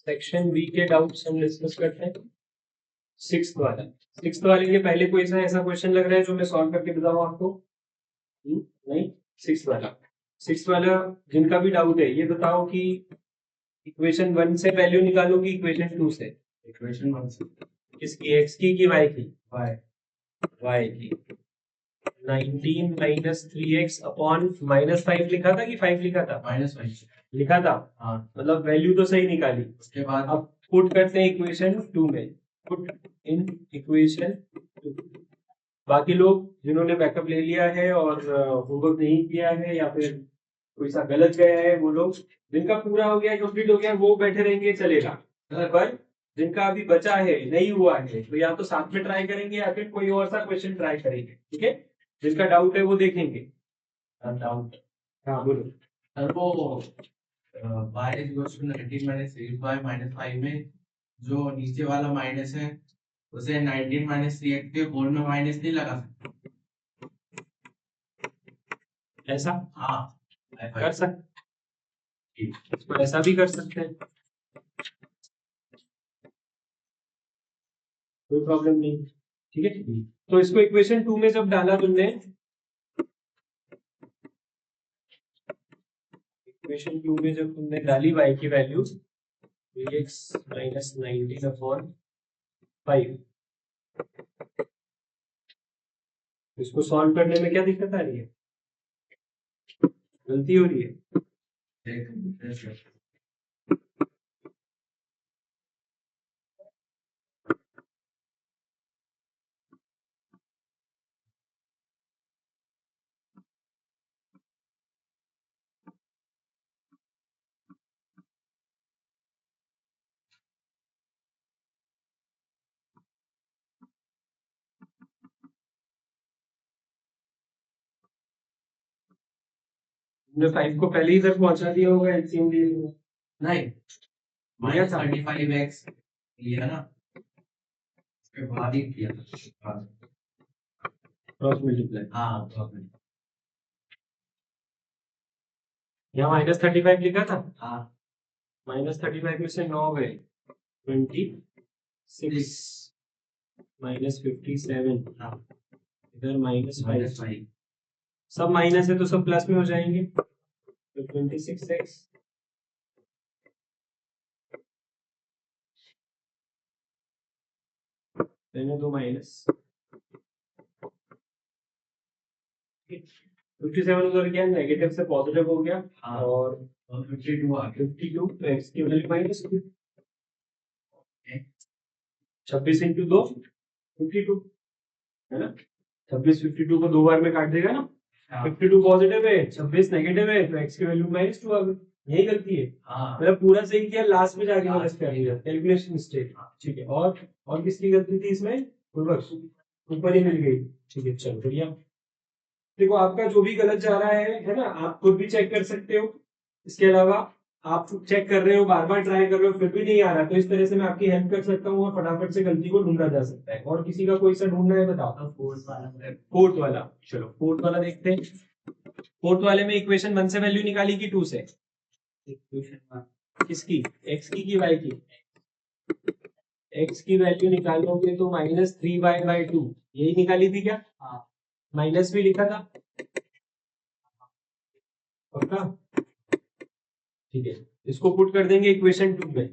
Section B के doubts हम discuss करते हैं। सिक्स्थ वाले के पहले कोई सा ऐसा क्वेश्चन लग रहा है जो मैं सॉल्व करके बताऊं आपको? नहीं। सिक्स्थ वाला जिनका भी डाउट है ये बताओ कि इक्वेशन 1 से वैल्यू निकालो कि इक्वेशन 2 से? इक्वेशन 1 से। किसकी, एक्स की कि वाई की? y वाई की। 19 माइनस 3x अपॉन -5 लिखा था कि 5 लिखा था? -5 लिखा था। हाँ। मतलब वैल्यू तो सही निकाली। उसके बाद अब पुट करते हैं इक्वेशन 2 में। Put in equation 2। बाकी लोग जिन्होंने बैकअप ले लिया है और होमवर्क नहीं किया है या फिर कोई सा गलत गया है वो लोग, जिनका पूरा हो गया, कंप्लीट हो गया, वो बैठे रहेंगे चलेगा। पर जिनका अभी बचा है, नहीं हुआ है, तो या तो साथ में ट्राई करेंगे या फिर कोई और सा क्वेश्चन ट्राई करेंगे। ठीक है, जिनका डाउट है वो देखेंगे। डाउट। हाँ बोलो। सर वो y equals to 19 minus 3y minus 5 में जो नीचे वाला माइनस है उसे 19 माइनस 3x के होल में माइनस नहीं लगा सकते? ऐसा हाँ कर सकते, इसको ऐसा भी कर सकते हैं, कोई प्रॉब्लम नहीं। ठीक है, तो इसको इक्वेशन 2 में जब डाला तुमने, इक्वेशन 2 में जब तुमने डाली y की वैल्यू x माइनस 19 अपॉन 5, इसको सॉल्व करने में क्या दिक्कत आ रही है? गलती हो रही है? तुमने 5 को पहले ही इधर पहुंचा दिया होगा एलसीएम लिए हुए। नहीं, माइनस 35x लिया ना, उसके बाद ही किया था क्रॉस मल्टीप्लाई। हाँ क्रॉस यहाँ -35 लिखा था। हाँ -35 में से 9 गए, 26 -57, हाँ इधर -5। -5 सब माइनस है तो सब प्लस में हो जाएंगे, तो 26x रहने दो माइनस 57 उधर गया, नेगेटिव से पॉजिटिव हो गया। हाँ। और 52 आ गया। 52 तो x की वैल्यू -2, 26 इंटू 2 52 है ना। 26 52 को 2 बार में काट देगा ना। 52 पॉजिटिव है, 26 नेगेटिव है, तो x की वैल्यू -2 आ गई। यही गलती है। मतलब पूरा सही किया, लास्ट में जाके माइनस कर दिया, कैलकुलेशन मिस्टेक। ठीक है, और किसकी गलती थी इसमें? ऊपर ही मिल गई। ठीक है, चलो बढ़िया। देखो आपका जो भी गलत जा रहा है ना, आप खुद भी चेक कर सकते हो। इसके अलावा आप चेक कर रहे हो, बार बार ट्राई कर रहे हो, फिर भी नहीं आ रहा, तो इस तरह से मैं आपकी हेल्प कर सकता हूँ और फटाफट से गलती को ढूंढा जा सकता है। और किसी का कोई सा ढूंढना है बताओ। फोर्थ वाला, चलो फोर्थ वाला देखते हैं। फोर्थ वाले में इक्वेशन 1 से वैल्यू निकाली कि 2 से? किसकी, एक्स की कि वाई की? एक्स की वैल्यू निकालोगे तो -3y/2 यही निकाली थी क्या? हाँ। माइनस भी लिखा था पक्का? ठीक है, इसको पुट कर देंगे इक्वेशन 2 में।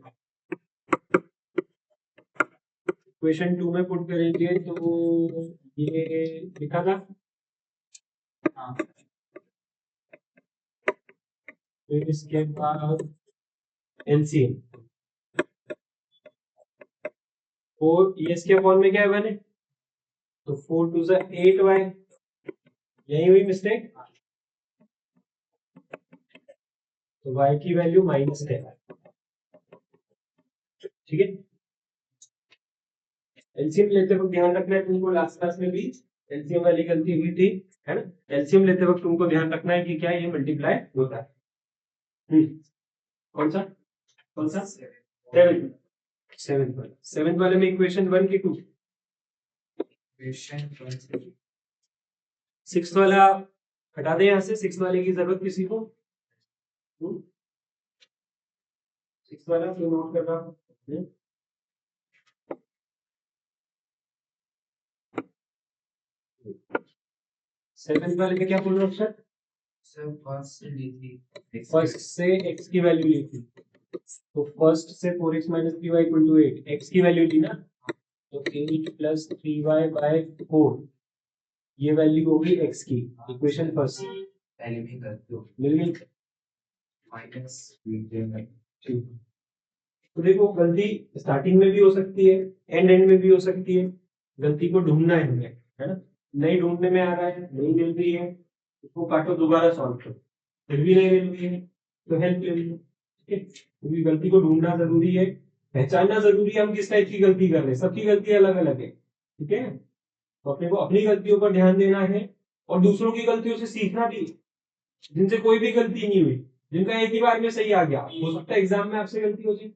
इक्वेशन 2 में पुट करेंगे तो ये लिखा था। हाँ। फिर इसके बाद एलसीएम, और ये इसके अपॉन में क्या है बने, तो 4 2 8y, यही हुई मिस्टेक। तो y की वैल्यू -10। ठीक है, एलसीएम लेते वक्त ध्यान रखना है तुमको, लास्ट क्लास में भी एलसीएम वाली गलती हुई थी, है ना। एलसीएम लेते वक्त तुमको ध्यान रखना है कि क्या ये मल्टीप्लाई होता है। कौन सा सेवेंथ वाले में इक्वेशन 1 की 2? सिक्स वाला हटा दे यहाँ से, सिक्स वाले की जरूरत किसी को? 6 वाला तो नोट कर रहा हूँ। 7 वाले में क्या बोल रहे हो सर? सर फर्स्ट से ली थी फर्स्ट से x की वैल्यू ली थी, तो फर्स्ट से 4x minus 3y equal to 8, x की वैल्यू ली ना, तो 8 प्लस 3y बाय 4 ये वैल्यू होगी x की, इक्वेशन फर्स्ट पहले भी करते हो मिल गई। माइनस ठीक, तो देखो गलती स्टार्टिंग में भी हो सकती है, एंड में भी हो सकती है, गलती को ढूंढना है हमें, है ना। नहीं ढूंढने में आ रहा है, नहीं मिल रही है, उसको काटो, दोबारा सॉल्व करो, फिर भी नहीं मिल रही है तो हेल्प ले लो, ठीक है। क्योंकि गलती को ढूंढना जरूरी है, पहचानना जरूरी है हम किस टाइप की गलती कर रहे हैं, सबकी गलती अलग अलग है, ठीक है। तो अपने को अपनी गलतियों पर ध्यान देना है और दूसरों की गलतियों से सीखना भी, जिनसे कोई भी गलती नहीं हुई, जिनका एक ही बार में सही आ गया, हो सकता है एग्जाम में आपसे गलती हो जाए,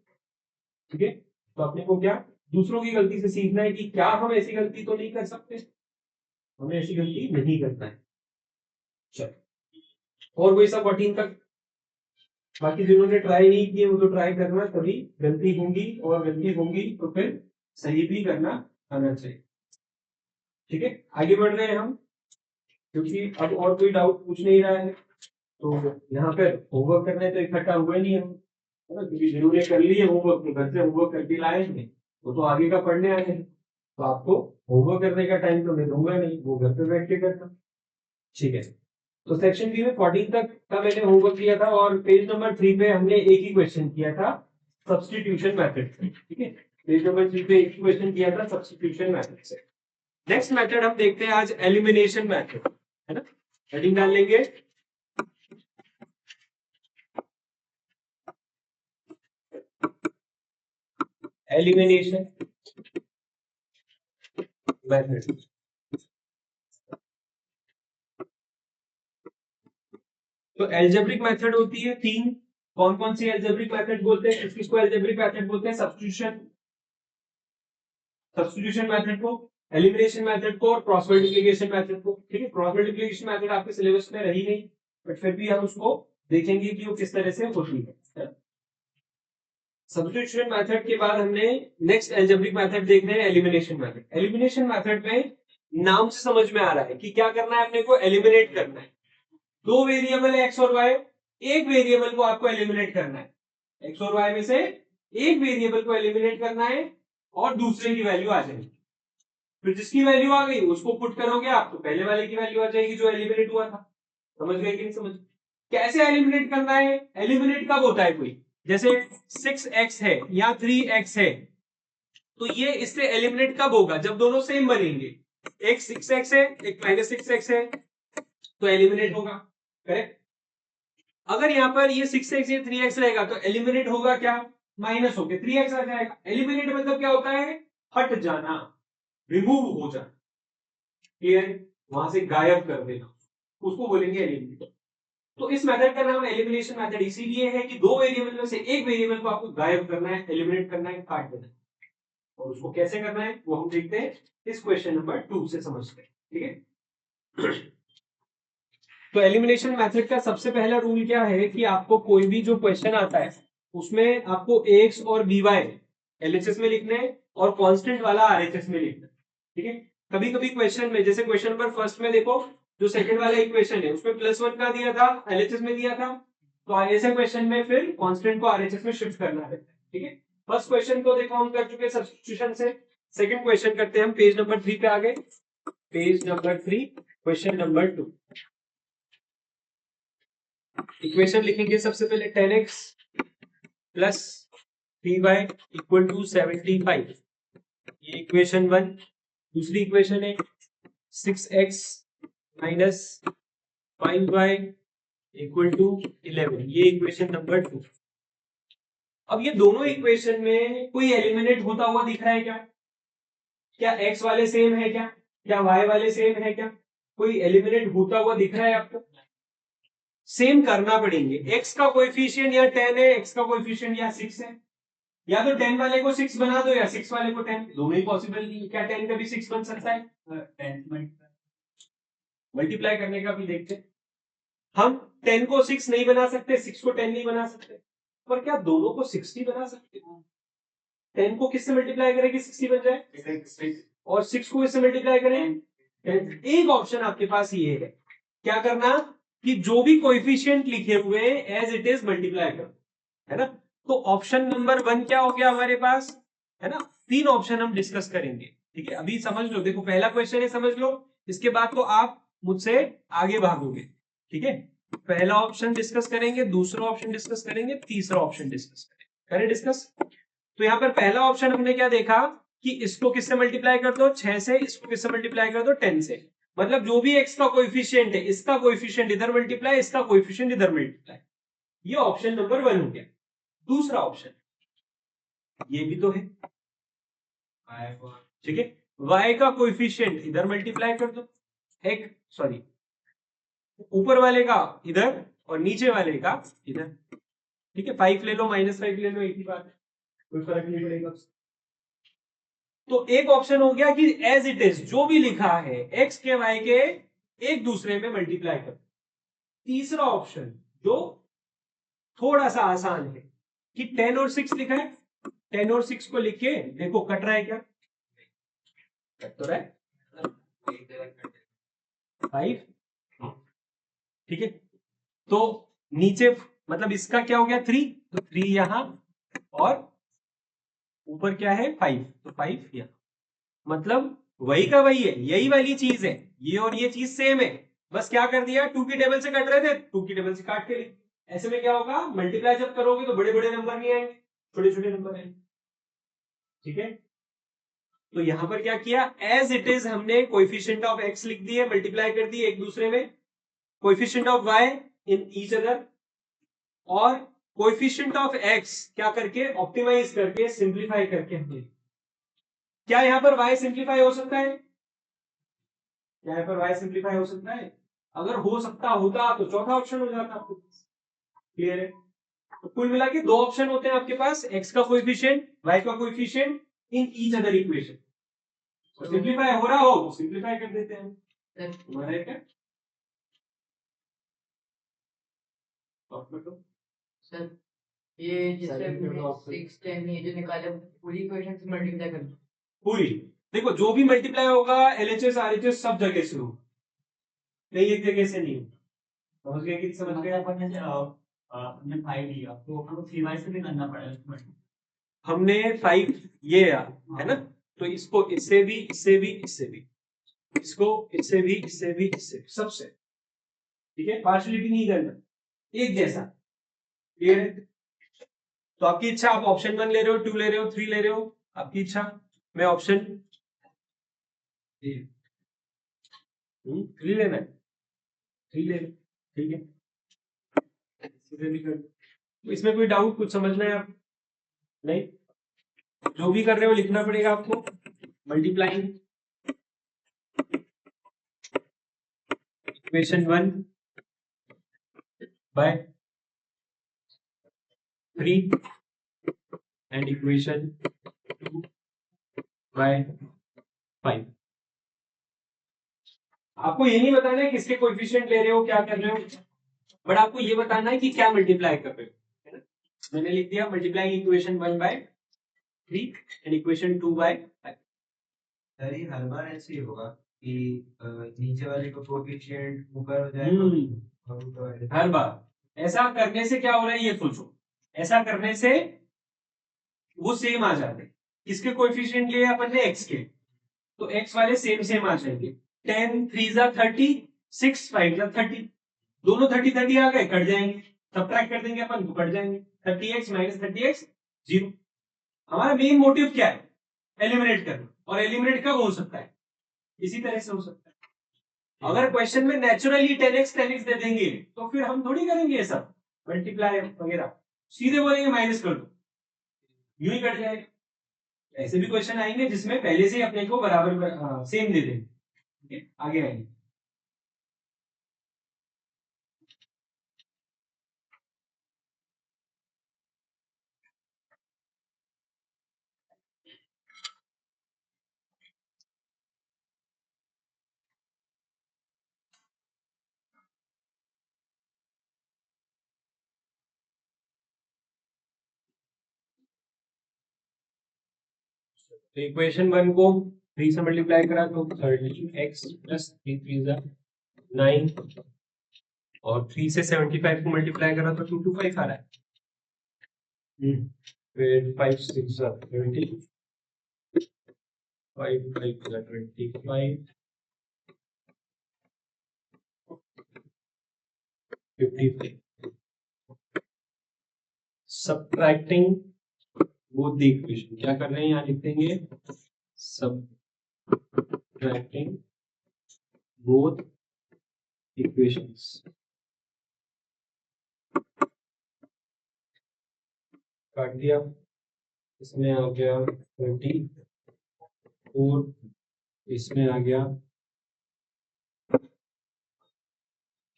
ठीक है। तो अपने को क्या दूसरों की गलती से सीखना है कि क्या हम ऐसी गलती तो नहीं कर सकते, हमें ऐसी गलती नहीं करना है। चलो, और कोई सा 14 तक, बाकी जिन्होंने ट्राई नहीं किए वो तो ट्राई करना, कभी गलती होंगी और गलती होंगी तो फिर सही भी करना आना चाहिए, ठीक है। आगे बढ़ रहे हैं हम, क्योंकि अब और कोई डाउट पूछ नहीं रहा है, तो यहाँ पे होमवर्क करने तो इकट्ठा हुए नहीं हम, है ना, क्योंकि जिन्होंने कर लिए होमवर्क तो घर से होमवर्क करके लाए हैं, वो तो आगे का पढ़ने आए हैं, तो आपको होमवर्क करने का टाइम तो मैं दूंगा नहीं, वो घर पे बैठ के करना, ठीक है। तो सेक्शन बी में 14 तक का मैंने होमवर्क किया था और पेज नंबर 3 पे हमने एक ही क्वेश्चन किया था सब्स्टिट्यूशन मेथड से, ठीक है। पेज नंबर 3 पे एक ही क्वेश्चन किया था सब्स्टिट्यूशन मेथड से। नेक्स्ट मेथड हम देखते हैं आज एलिमिनेशन मेथड, है ना। हेडिंग डाल लेंगे एलिमिनेशन मेथड। तो एल्जेब्रिक मेथड होती है तीन, कौन कौन सी एल्जेब्रिक मेथड बोलते हैं, किसको एल्जेब्रिक मेथड बोलते हैं, सब्स्टिट्यूशन मेथड को, एलिमिनेशन मेथड को और क्रॉस मल्टीप्लिकेशन मेथड को, ठीक है। क्रॉस मल्टीप्लिकेशन मेथड आपके सिलेबस में रही नहीं, बट फिर भी हम उसको देखेंगे कि वो किस तरह से होती है। सब्स्टिट्यूशन मेथड के बाद हमने नेक्स्ट एल्जेब्रिक मेथड देख रहे हैं एलिमिनेशन मेथड। एलिमिनेशन मेथड में नाम से समझ में आ रहा है कि क्या करना है, अपने को एलिमिनेट करना है। दो वेरिएबल है एक्स और वाई, एक वेरिएबल को आपको एलिमिनेट करना है, एक्स और वाई में से एक वेरिएबल को एलिमिनेट करना है और दूसरे की वैल्यू आ जाएगी, फिर जिसकी वैल्यू आ गई उसको पुट करोगे आप तो पहले वाले की वैल्यू आ जाएगी जो एलिमिनेट हुआ था। समझ गए कि नहीं समझ? कैसे एलिमिनेट करना है, एलिमिनेट कब होता है कोई, जैसे 6x है या 3x है, तो ये इससे एलिमिनेट कब होगा, जब दोनों सेम बनेंगे, एक 6x है एक -6x है, तो एलिमिनेट होगा, करेक्ट। अगर यहाँ पर ये 6x या 3x रहेगा तो एलिमिनेट होगा क्या, माइनस होके 3x आ जाएगा। एलिमिनेट मतलब क्या होता है, हट जाना, रिमूव हो जाना, क्लियर, वहां से गायब कर देना, उसको बोलेंगे एलिमिनेट। तो इस मेथड का नाम एलिमिनेशन मेथड इसीलिए है कि दो वेरिएबल में से एक वेरिएबल को आपको गायब करना है, एलिमिनेट करना है, काट देना है। और उसको कैसे करना है वो हम देखते हैं इस क्वेश्चन नंबर 2 से समझते हैं, ठीक है। तो एलिमिनेशन मेथड का सबसे पहला रूल क्या है कि आपको कोई भी जो क्वेश्चन आता है उसमें आपको एक्स और बी वाई एलएचएस में लिखने हैं और कांस्टेंट वाला आरएचएस में लिखना है, ठीक है। कभी कभी क्वेश्चन में, जैसे क्वेश्चन नंबर फर्स्ट में देखो, जो सेकंड वाला इक्वेशन है उसमें +1 का दिया था, एलएचएस में दिया था, तो ऐसे क्वेश्चन में फिर कांस्टेंट को आरएचएस में शिफ्ट करना है, ठीक है। फर्स्ट क्वेश्चन को देखो हम कर चुके सब्स्टिट्यूशन से, सेकंड क्वेश्चन करते हैं हम, पेज नंबर 3 पे आ गए, page number 3 question number 2। Equation लिखेंगे सबसे पहले 10x plus 3y equal to 75, ये इक्वेशन 1। दूसरी इक्वेशन है 6x minus 5y equal to 11, ये इक्वेशन नंबर 2। अब ये दोनों इक्वेशन में कोई एलिमिनेट होता हुआ दिख रहा है क्या, क्या x वाले सेम है क्या y वाले सेम है क्या, कोई एलिमिनेट होता हुआ दिख रहा है आपको, सेम करना पड़ेंगे। x का कोएफिशिएंट या 10 है, x का कोएफिशिएंट या 6 है, या तो 10 वाले को 6 बना दो या 6 वाले को 10, दोनों ही पॉसिबल नहीं। क्या 10 का भी 6 बन सकता है, 10 मल्टीप्लाई करने का भी देखते हैं। हम 10 को 6 नहीं बना सकते, 6 को 10 नहीं बना सकते, पर क्या दोनों को 60 बना सकते हो? 10 को किससे मल्टीप्लाई करें कि 60 बन जाए, और 6 को इससे मल्टीप्लाई करें 10। एक ऑप्शन आपके पास ये है, क्या करना कि जो भी कोएफिशिएंट लिखे हुए हैं एज इट इज मल्टीप्लाई करो, है ना। तो ऑप्शन नंबर 1 क्या हो गया हमारे पास, है ना। 3 ऑप्शन हम डिस्कस करेंगे, ठीक है। अभी समझ लो, देखो पहला क्वेश्चन है, समझ लो, इसके बाद तो आप मुझसे आगे भागोगे, ठीक है। पहला ऑप्शन डिस्कस करेंगे, दूसरा ऑप्शन डिस्कस करेंगे, तीसरा ऑप्शन डिस्कस करेंगे, करें डिस्कस। तो यहाँ पर पहला ऑप्शन हमने क्या देखा कि इसको किससे मल्टीप्लाई कर दो 6 से, इसको किससे मल्टीप्लाई कर दो 10 से, मतलब जो भी एक्स का कोएफिशिएंट है इसका कोएफिशिएंट इधर मल्टीप्लाई, इसका कोएफिशिएंट इधर मल्टीप्लाई। ये ऑप्शन नंबर 1 हो गया। दूसरा ऑप्शन ये भी तो है, ठीक है, y का कोएफिशिएंट इधर मल्टीप्लाई कर दो, एक सॉरी ऊपर वाले का इधर और नीचे वाले का इधर, ठीक है। 5 ले लो -5 ले लो, एक ही बात है, कोई फर्क नहीं पड़ेगा। तो एक ऑप्शन हो गया कि एज इट इज जो भी लिखा है x के y के एक दूसरे में मल्टीप्लाई कर। तीसरा ऑप्शन जो थोड़ा सा आसान है कि 10 और 6 लिखा है, 10 और 6 को लिख के देखो कट रहा है क्या, कट तो रहा है 5, ठीक है। तो नीचे मतलब इसका क्या हो गया 3, तो 3 यहां, और ऊपर क्या है 5, तो 5 यहां, मतलब वही का वही है, यही वाली चीज है, ये और ये चीज सेम है, बस क्या कर दिया 2 की टेबल से कट रहे थे 2 की टेबल से काट के लिए। ऐसे में क्या होगा, मल्टीप्लाई जब करोगे तो बड़े बड़े नंबर नहीं आएंगे, छोटे छोटे नंबर आएंगे, ठीक है। तो यहां पर क्या किया, एज इट इज हमने कोएफिशिएंट ऑफ एक्स लिख दिए, मल्टीप्लाई कर दिए एक दूसरे में, coefficient of y in each other, और कोएफिशिएंट ऑफ एक्स क्या करके ऑप्टिमाइज करके सिंप्लीफाई करके हमने। क्या यहां पर y सिंप्लीफाई हो सकता है, क्या यहां पर y सिंप्लीफाई हो सकता है? अगर हो सकता होता तो चौथा ऑप्शन हो जाता आपके पास, क्लियर है। तो कुल मिला के 2 ऑप्शन होते हैं आपके पास, x का कोएफिशिएंट y का कोएफिशिएंट इन ईच अदर इक्वेशन। तो सिंप्लीफाई हो रहा हो तो सिंप्लीफाई कर देते हैं, तुम्हारा है क्या? सर ये जिससे हमने 6 10 ये जो निकाले पूरी इक्वेशन से मल्टीप्लाई कर दो। पूरी, देखो जो भी मल्टीप्लाई होगा एलएचएस आरएचएस सब जगह से होगा, नहीं एक जगह से नहीं होगा, समझ गए कि समझ गए। हमने 5 लिया तो हमको 3y से भी करना पड़ेगा उसमें। हमने 5 ये है ना, तो इसको इससे भी इससे भी इससे भी, इसको इससे भी इससे भी इससे भी, सबसे, ठीक है। पार्शियलिटी नहीं करना, एक जैसा, क्लियर है। तो आपकी इच्छा, आप ऑप्शन 1 ले रहे हो, 2 ले रहे हो, 3 ले रहे हो, आपकी इच्छा। मैं ऑप्शन 3 लेना है, 3 ले लो, ठीक है। तो इसमें कोई डाउट, कुछ समझना है आप? नहीं, जो भी कर रहे हो लिखना पड़ेगा आपको, multiplying equation 1 by 3 and equation 2 by 5। आपको ये नहीं बताना है किसके कोएफिशिएंट ले रहे हो, क्या कर रहे हो, बट आपको ये बताना है कि क्या मल्टीप्लाई कर रहे हो, है ना। मैंने लिख दिया multiplying equation 1 by 3 and equation 2 by 5। Sir ये हर बार ऐसे ही होगा कि नीचे वाले को कोएफिशिएंट ऊपर हो जाएगा और ऊपर वाले हर बार ऐसा करने से क्या हो रहा है ये सोचो, ऐसा करने से वो सेम आ जाते हैं। किसके कोएफिशिएंट लिए अपन ने, एक्स के, तो एक्स वाले सेम सेम आ जाएंगे। 10 3 जा 30, 6 5 जा 30, दोनों 30 30 आ गए, कट जाएंगे, सब्ट्रैक्ट कर देंगे अपन तो कट जाएंगे, 30x माइनस 30x 0। हमारा मेन मोटिव क्या है, एलिमिनेट करना, और एलिमिनेट कब हो सकता है, इसी तरह से हो सकता है। अगर क्वेश्चन में नेचुरली 10x 10x दे देंगे तो फिर हम थोड़ी करेंगे ये सब मल्टीप्लाई वगैरह, सीधे बोलेंगे माइनस कर दो, यूं ही कट जाएगा। ऐसे भी क्वेश्चन आएंगे जिसमें पहले से ही अपने को बराबर सेम दे देंगे, आगे आएंगे। तो इक्वेशन 1 को 3 से मल्टीप्लाई करा तो 30x प्लस 3 3 9 और 3 से 75 को मल्टीप्लाई करा तो 225 आ रहा है। फिर 5 6 20 5 5 25 55 subtracting both the equation, क्या कर रहे हैं यहाँ लिख देंगे subtracting both equations। काट दिया, इसमें आ गया 20 और इसमें आ गया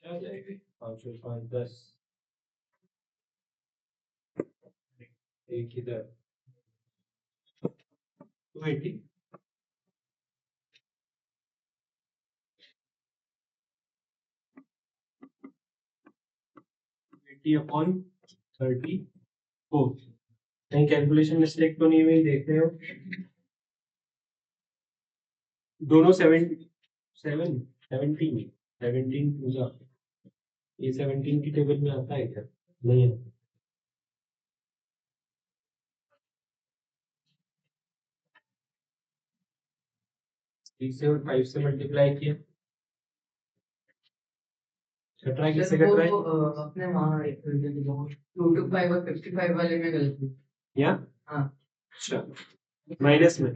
क्या जाएगा 5 और 5 10 एक इधर 280 अपॉन 34। कहीं कैलकुलेशन मिस्टेक तो नहीं हुई, देख रहे हो दोनों 17 पूजा ये 17 की टेबल में आता है क्या? नहीं आता। 3 से और 5 से मल्टीप्लाई किया, कट रहा है, किससे कट रहा है? अपने वहाँ 2 to 5 और 55 वाले में गलती। या हाँ। अच्छा माइनस में,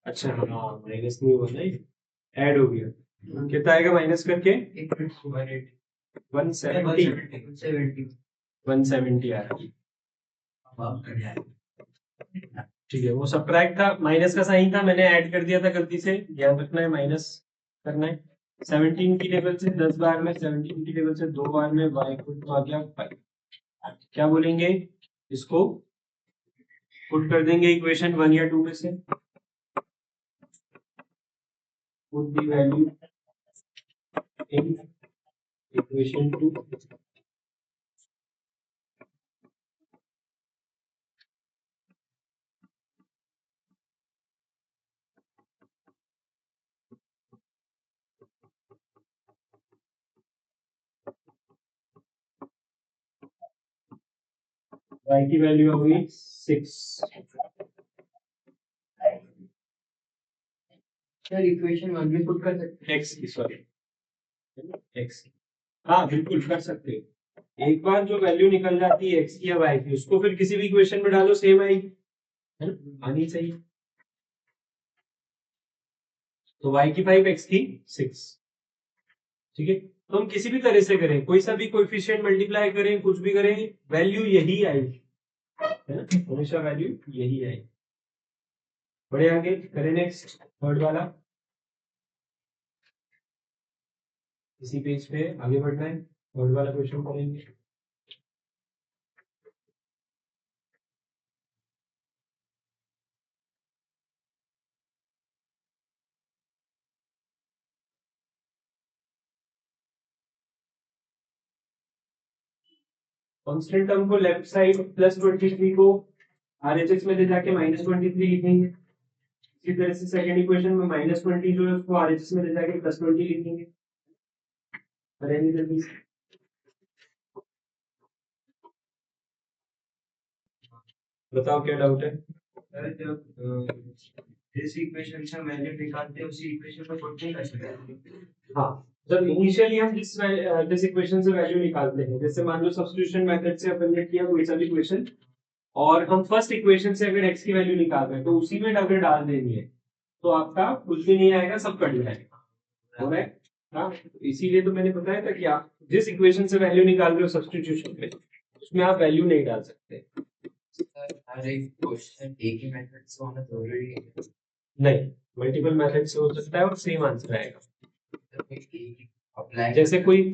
अच्छा हाँ माइनस नहीं हुआ नहीं, ऐड हो गया। कितना आएगा माइनस करके? 170 आ रहा है। ठीक है, वो सब्ट्रैक्ट था, माइनस का साइन था, मैंने ऐड कर दिया था गलती से, ध्यान रखना है माइनस करना है। 17 की टेबल से 10 बार में, 17 की टेबल से 2 बार में y को आ गया 5। क्या बोलेंगे इसको? पुट कर देंगे इक्वेशन 1 या 2 में से, put the value in equation 2। y की वैल्यू होगी 6। सर इक्वेशन 1 में पुट कर सकते x की, सॉरी x, हाँ बिल्कुल कर सकते हैं। एक बार जो वैल्यू निकल जाती है x की या y की, उसको फिर किसी भी इक्वेशन में डालो सेम आएगी, है ना, आनी चाहिए। तो y की 5 x की 6, ठीक है। तो हम किसी भी तरह से करें, कोई सा भी कोएफिशिएंट मल्टीप्लाई करें, कुछ भी करें, वैल्यू यही आएगी, है ना, हमेशा वैल्यू यही आएगी। बढ़े आगे करें, नेक्स्ट थर्ड वाला, इसी पेज पे आगे बढ़ना है, थर्ड वाला क्वेश्चन करेंगे। कांस्टेंट टर्म को लेफ्ट साइड +23 को आरएचएस में ले जाके -23 लिखेंगे। इसी तरह से सेकंड इक्वेशन में -20 जो है उसको आरएचएस में ले जाके +20 लिखेंगे। करेंगे जल्दी से, बताओ क्या डाउट है? सर जब जिस इक्वेशन से वैल्यू निकालते हैं उसी इक्वेशन में पुट नहीं कर सकते। हाँ, जब इनिशियली हम जिस इक्वेशन से वैल्यू निकालते हैं, जैसे मान लो सब्स्टिट्यूशन मेथड से अपन ने किया कोई सा भी इक्वेशन, और हम फर्स्ट इक्वेशन से अगर x की वैल्यू निकाल रहे हैं तो उसी में अगर डाल देंगे तो आपका कुछ भी नहीं आएगा, सब कट जाएगा, हो रहा है। हाँ, इसीलिए तो मैंने बताया था कि आप जिस इक्वेशन से वैल्यू निकाल रहे हो सब्स्टिट्यूशन में, उसमें आप वैल्यू नहीं डाल सकते। हर एक क्वेश्चन एक ही मेथड से होना जरूरी है? नहीं, मल्टीपल मेथड से हो सकता है और सेम आंसर आएगा। अप्लाई जैसे कोई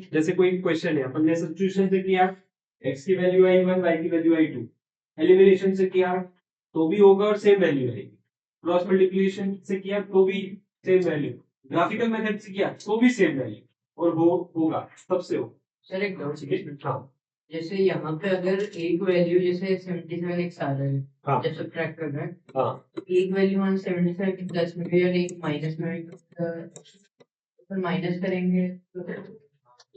क्वेश्चन है, अपन ने सब्स्टिट्यूशन से किया, x की वैल्यू आई 1, y की वैल्यू आई 2, एलिमिनेशन से किया तो भी होगा और सेम वैल्यू आएगी, क्रॉस मल्टीप्लिकेशन से किया तो भी सेम वैल्यू, ग्राफिकल मेथड से किया तो भी सेम वैल्यू, और वो होगा सबसे हो। सर एक डाउट ठीक है, हाँ जैसे यहाँ पे अगर एक वैल्यू जैसे 77x आ रहा है हाँ जैसे ट्रैक कर रहा है हाँ एक वैल्यू 177 के प्लस में भी और एक माइनस में भी तो माइनस करेंगे तो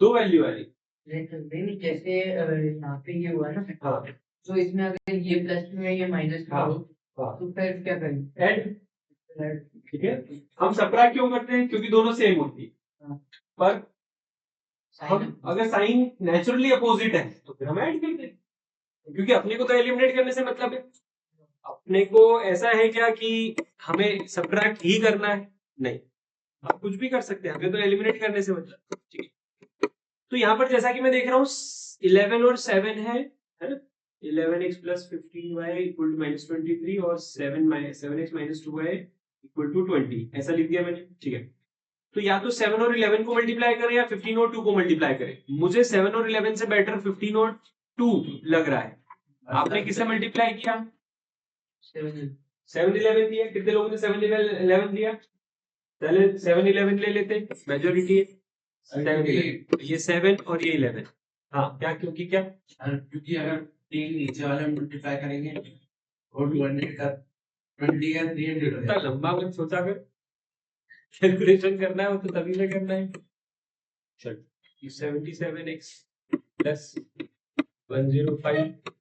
दो वैल्यू वाली। नहीं जैसे यहाँ पे ये हुआ ना हाँ तो इसमें अगर ये प्लस में है, ये माइनस में हाँ हो हाँ तो फिर क्या करेंगे एड, ठीक है। हम सबट्रैक्ट क्यों करते हैं? क्योंकि दोनों सेम होती है। हाँ। पर हम साइन अगर साइन नेचुरली अपोजिट है तो फिर हम ऐड करते हैं, क्योंकि अपने को तो एलिमिनेट करने से मतलब है। अपने को ऐसा है क्या कि हमें सबट्रैक्ट ही करना है? नहीं, आप कुछ भी कर सकते हैं, हमें तो एलिमिनेट करने से मतलब, ठीक है। तो यहाँ पर जैसा कि मैं देख रहा हूँ 11 और 7 है ना। 11x plus 15y equal to minus 23 और 7x minus 2y equal to 20, ऐसा लिख दिया मैंने, ठीक है। तो या तो 7 और 11 को मल्टीप्लाई करें या 15 और 2 को मल्टीप्लाई करें। मुझे 7 और 11 से बेटर 15 और 2 लग रहा है। आपने किससे मल्टीप्लाई किया? 7 11 दिया। कितने लोगों ने 7 11 दिया? पहले 7 11 ले लेते, मेजोरिटी है 7 11। ये 7 और ये 11। हाँ क्या, क्योंकि क्या? क्योंकि अगर 3 नीचे वाले मल्टीप्लाई करेंगे और 200 का 20 का 300 हो इतना जाएगा। लंबा मत सोचा कर, कैलकुलेशन करना है वो तो तभी में करना है। चल 77x प्लस 105,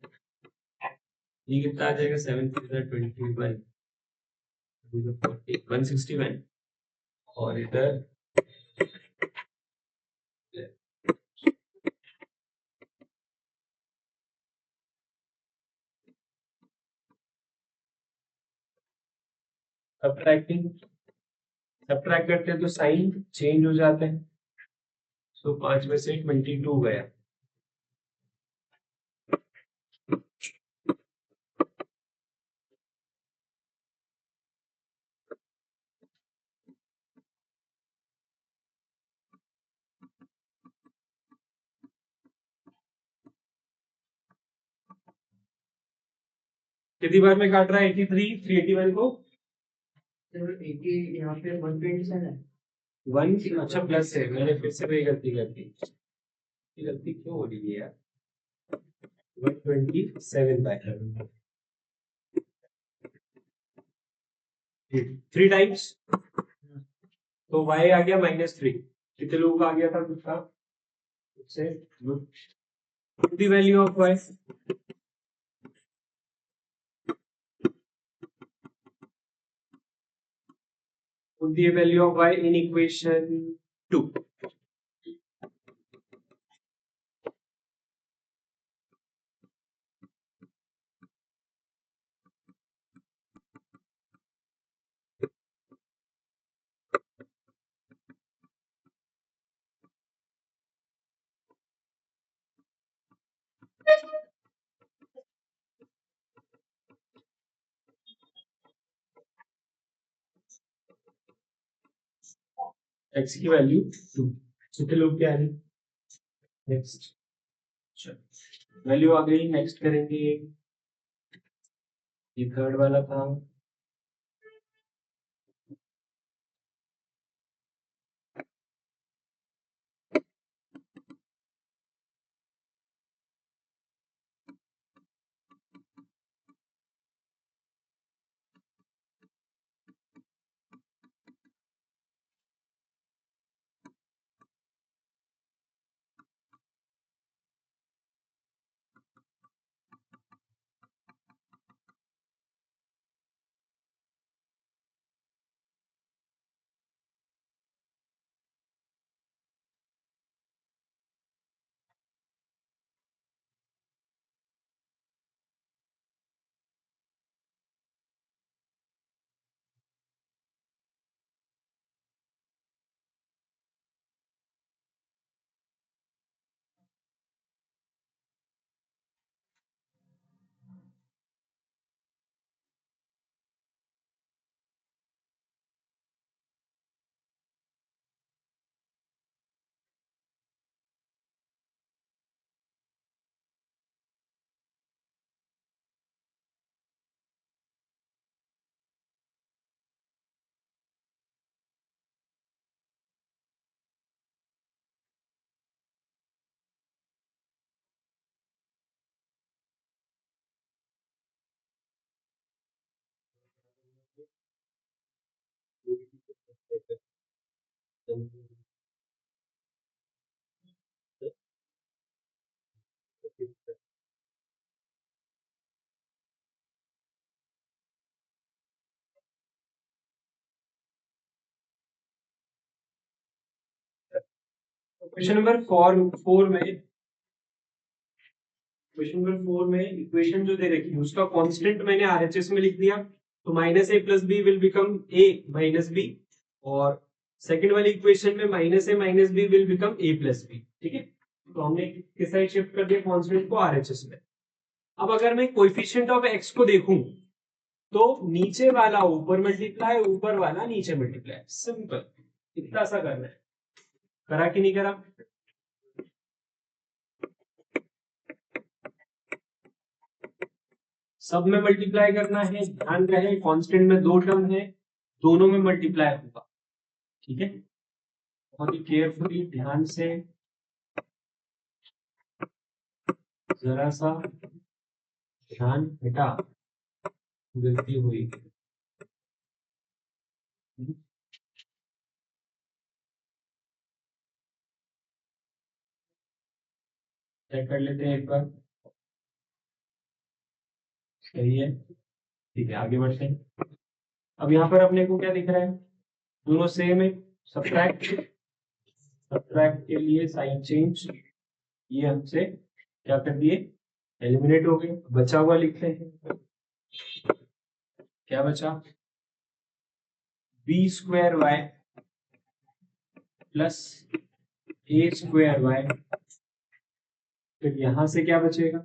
ये कितना आ जाएगा? 7 21 161। और इधर सब्ट्रैक्टिंग, सब्ट्रैक्ट करते हैं तो साइन चेंज हो जाता है। तो 5 में से 22 गया। कितनी बार में काट रहा है? 83 381 को 80 यहाँ पे 127 है 1, अच्छा प्लस है, मैंने फिर से वही गलती कर दी। ये गलती क्यों हो रही है यार? 127 बाय 3 टाइम्स, तो y आ गया -3। कितने लोगों का आ गया था? कुछ का से the value of y, put the value of y in equation 2। x की वैल्यू 2। कितने लोग क्या है? नेक्स्ट वैल्यू आ गई, नेक्स्ट करेंगे। ये थर्ड वाला था। क्वेश्चन नंबर 4 में इक्वेशन जो दे रखी है उसका कांस्टेंट मैंने आरएचएस में लिख दिया, तो minus a plus b will become a minus b, और सेकंड वाली इक्वेशन में minus a minus b will become a plus b. ठीक है, तो हमने किस साइड शिफ्ट कर दिया कांस्टेंट को, आरएचएस में। अब अगर मैं कोएफिशिएंट ऑफ एक्स को देखूं तो नीचे वाला ऊपर मल्टीप्लाई, ऊपर वाला नीचे मल्टीप्लाई, सिंपल, इतना सा करना है। करा कि नहीं करा? सब में मल्टीप्लाई करना है, ध्यान रहे कांस्टेंट में 2 टर्म है, दोनों में मल्टीप्लाई होगा। ठीक है, बहुत ही केयरफुली ध्यान से, जरा सा ध्यान हटा, गलती हुई। चेक कर लेते हैं एक बार, सही है, ठीक है, आगे बढ़ते हैं। अब यहाँ पर अपने को क्या दिख रहा है, दोनों सेम है, सब्ट्रैक्ट के लिए साइन चेंज, ये हमसे क्या कर दिए, एलिमिनेट हो गए। बचा हुआ लिखते हैं, क्या बचा, बी स्क्वायर वाई प्लस ए स्क्वायर वाई, फिर यहां से क्या बचेगा,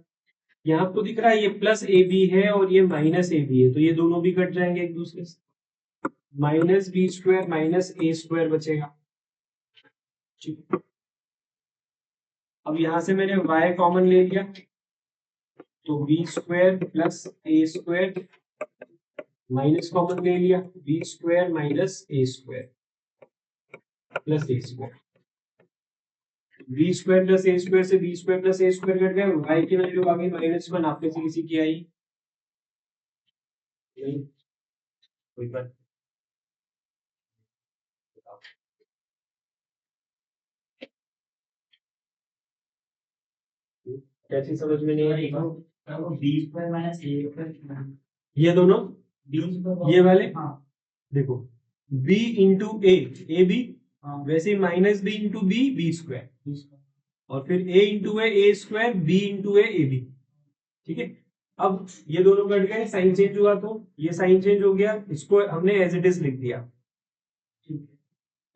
यहाँ आपको दिख रहा है ये प्लस ए बी है और ये माइनस ए बी है, तो ये दोनों भी कट जाएंगे एक दूसरे से, minus B square minus a square बचेगा। ठीक, अब यहां से मैंने y कॉमन ले लिया, तो बी स्क्वायर प्लस ए स्क्वायर, माइनस कॉमन ले लिया, B square minus a square plus A square, b square plus A square से बी स्क्वायर प्लस ए स्क्वायर कट गए, y की वैल्यू आ गई -1, आप में से किसी की आई नहीं? कोई बात, कैसी समझ में नहीं आई? B square minus a square, ये दोनों, बी स्क्वायर, ये वाले, हाँ देखो b इंटू ए बी, हाँ, वैसे minus b into b square, b square, और फिर a into a square, b into a b. ठीक है, अब ये दोनों कट गए, साइन चेंज हुआ, तो ये साइन चेंज हो गया, इसको हमने एज इट इज लिख दिया।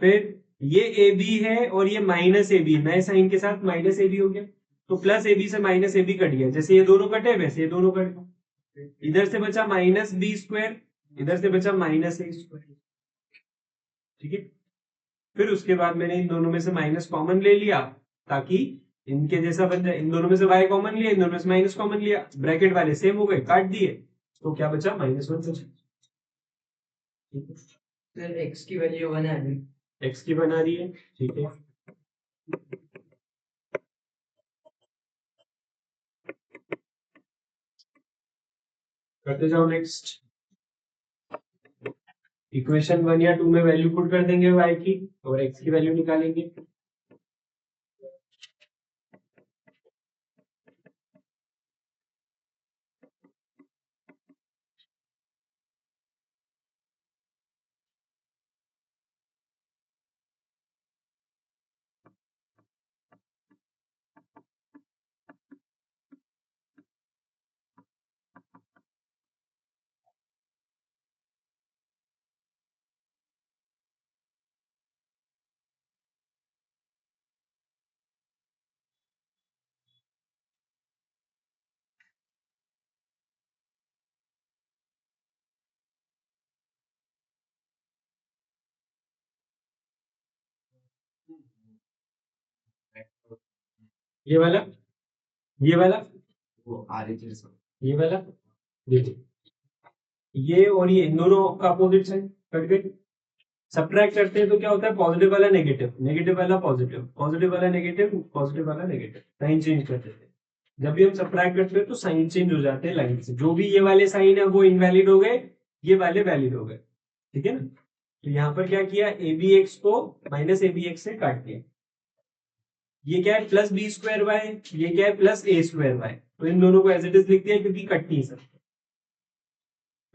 फिर ये ए बी है और ये माइनस ए बी, नए साइन के साथ माइनस ए बी हो गया, तो प्लस ए बी से माइनस ए बी कट गया, जैसे ये दोनों कटे वैसे ये दोनों कट गए, इधर से बचा माइनस बी स्क्वायर, इधर से बचा माइनस ए स्क्वायर। ठीक है, फिर उसके बाद मैंने इन दोनों में से माइनस कॉमन ले लिया ताकि इनके जैसा बन जाए, इन दोनों में से y कॉमन लिया, इन दोनों में से माइनस कॉमन लिया, ब्रैकेट वाले सेम हो गए, काट दिए, तो क्या बचा, -1 बचा। फिर x की वैल्यू 1 आ गई, x की बना रही है। ठीक है, करते जाओ नेक्स्ट, इक्वेशन 1 या 2 में वैल्यू पुट कर देंगे y की और x की वैल्यू निकालेंगे। ये वाला, ये वाला, वो RHS ये वाला, देखो ये और ये इन दोनों का अपोजिट साइड कट गए, सब्ट्रैक्ट करते हैं तो क्या होता है, पॉजिटिव वाला नेगेटिव, नेगेटिव वाला पॉजिटिव, पॉजिटिव वाला नेगेटिव, पॉजिटिव वाला नेगेटिव, साइन चेंज करते थे। जब भी हम सब्ट्रैक्ट करते हैं तो साइन चेंज हो जाते हैं लाइन से, जो भी ये वाले साइन है वो इनवैलिड हो गए, ये वाले वैलिड हो गए। ठीक है ना, तो यहाँ पर क्या किया, ए बी एक्स को माइनस ए बी एक्स से काट दिया, ये क्या है प्लस बी स्क्वायर वाई, ये क्या है प्लस ए स्क्वायर वाई, तो इन दोनों को एज इट इज लिख दिया क्योंकि कट नहीं सकते।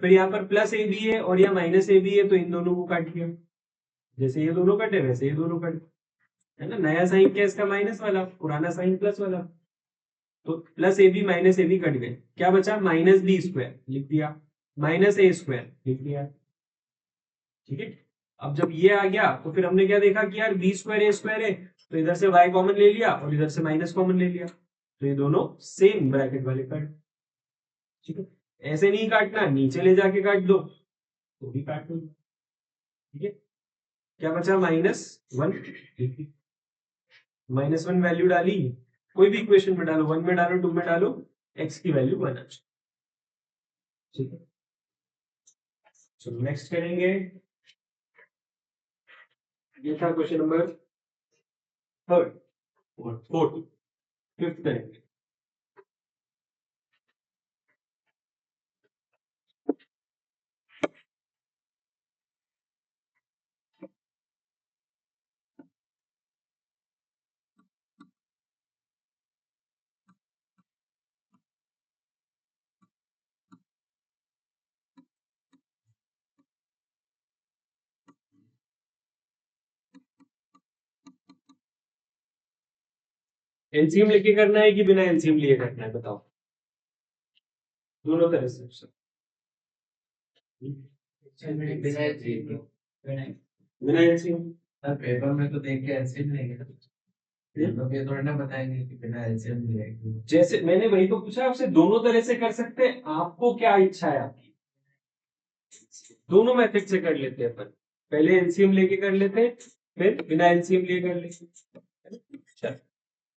फिर यहाँ पर प्लस ए बी है और यहाँ माइनस ए बी है, तो इन दोनों को काट दिया, जैसे ये दोनों कटे वैसे ये दोनों कटे। है ना। नया साइन क्या है इसका, माइनस वाला, पुराना साइन प्लस वाला। तो plus a B minus a b cut गए, क्या बचा, माइनस बी स्क्वायर लिख दिया, माइनस ए स्क्वायर लिख दिया। ठीक है, अब जब ये आ गया तो फिर हमने क्या देखा कि यार बी स्क्वायर ए स्क्वायर है, तो इधर से वाई कॉमन ले लिया और इधर से माइनस कॉमन ले लिया, तो ये दोनों सेम ब्रैकेट वाले कट। ठीक है, ऐसे नहीं काटना, नीचे ले जाके काट दो तो भी काट दो। ठीक है, क्या बचा, -1, -1 वैल्यू डाली, कोई भी इक्वेशन में डालो, 1 में डालो, 2 में डालो, x की वैल्यू 1 आ जाए। ठीक है, चलो नेक्स्ट करेंगे। ये था क्वेश्चन नंबर 3, 4, 5 करेंगे। एलसीएम लेके करना है कि बिना एलसीएम लिए करना है, बताओ। दोनों तरह से। बिना एलसीएम। सर पेपर में तो देख के एलसीएम लेंगे, लोग ये थोड़ी ना बताएंगे कि बिना एलसीएम लिए। जैसे मैंने वही तो पूछा आपसे, दोनों तरह से कर सकते हैं, आपको क्या इच्छा है आपकी। दोनों मेथड से कर लेते हैं अपन, पहले एलसीएम लेके कर लेते हैं, फिर बिना एलसीएम लिए कर लेते हैं।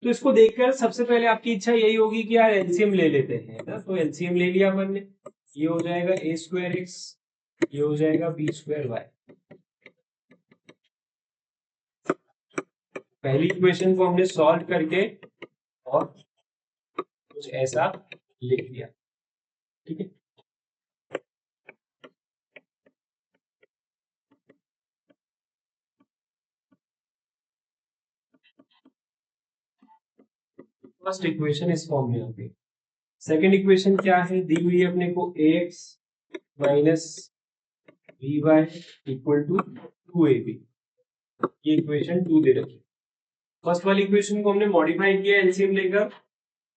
तो इसको देखकर सबसे पहले आपकी इच्छा यही होगी कि यार एलसीएम ले लेते हैं ना, तो एलसीएम ले लिया अपन ने, ये हो जाएगा a स्क्वायर x, ये हो जाएगा b स्क्वायर y। पहली इक्वेशन को हमने सॉल्व करके और कुछ ऐसा लिख दिया। ठीक है, फर्स्ट इक्वेशन इस फॉर्म में आ गई। सेकंड इक्वेशन क्या है, दी हुई है अपने को ax minus by equal to 2ab, ये इक्वेशन 2 दे रखी। फर्स्ट वाली इक्वेशन को हमने मॉडिफाई किया एलसीएम लेकर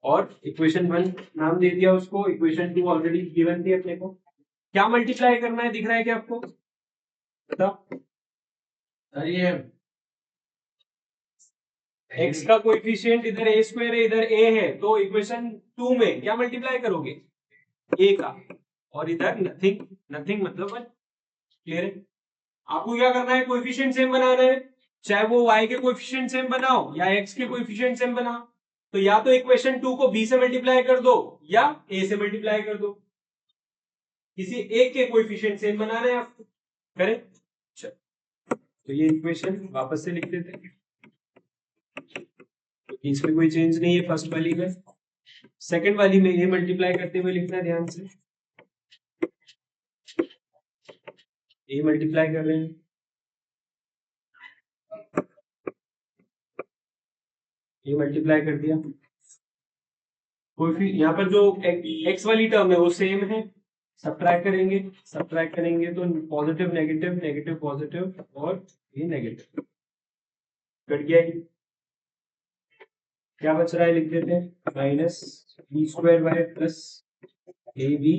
और इक्वेशन 1 नाम दे दिया उसको, इक्वेशन 2 ऑलरेडी गिवन थी अपने को। क्या मल्टीप्लाई करना है, दिख रहा है क्या आपको, बताओ। सर ये x का कोएफिशिएंट इधर a स्क्वायर है, इधर a है, तो इक्वेशन 2 में क्या मल्टीप्लाई करोगे, a का, और इधर नथिंग, नथिंग मतलब 1। क्लियर है, आपको क्या करना है, कोएफिशिएंट सेम बनाना है, चाहे वो y के कोएफिशिएंट सेम बनाओ या x के कोएफिशिएंट सेम बनाओ। तो या तो इक्वेशन 2 को b से मल्टीप्लाई कर दो या a से मल्टीप्लाई कर दो, किसी एक के कोएफिशिएंट सेम बनाना है आपको। करें, तो ये इक्वेशन वापस से लिख देते हैं, तो इसमें कोई चेंज नहीं है फर्स्ट वाली में। सेकंड वाली में ये मल्टीप्लाई करते हुए लिखना है ध्यान से, ये मल्टीप्लाई कर रहे हैं, ये मल्टीप्लाई कर दिया, कोई यहाँ पर जो x वाली टर्म है वो सेम है, सब्ट्रैक्ट करेंगे, सब्ट्रैक्ट करेंगे तो पॉजिटिव नेगेटिव, नेगेटिव पॉजिटिव, और ये नेगेटिव कट गया। क्या बच रहा है, लिख देते हैं, minus B square y plus a b.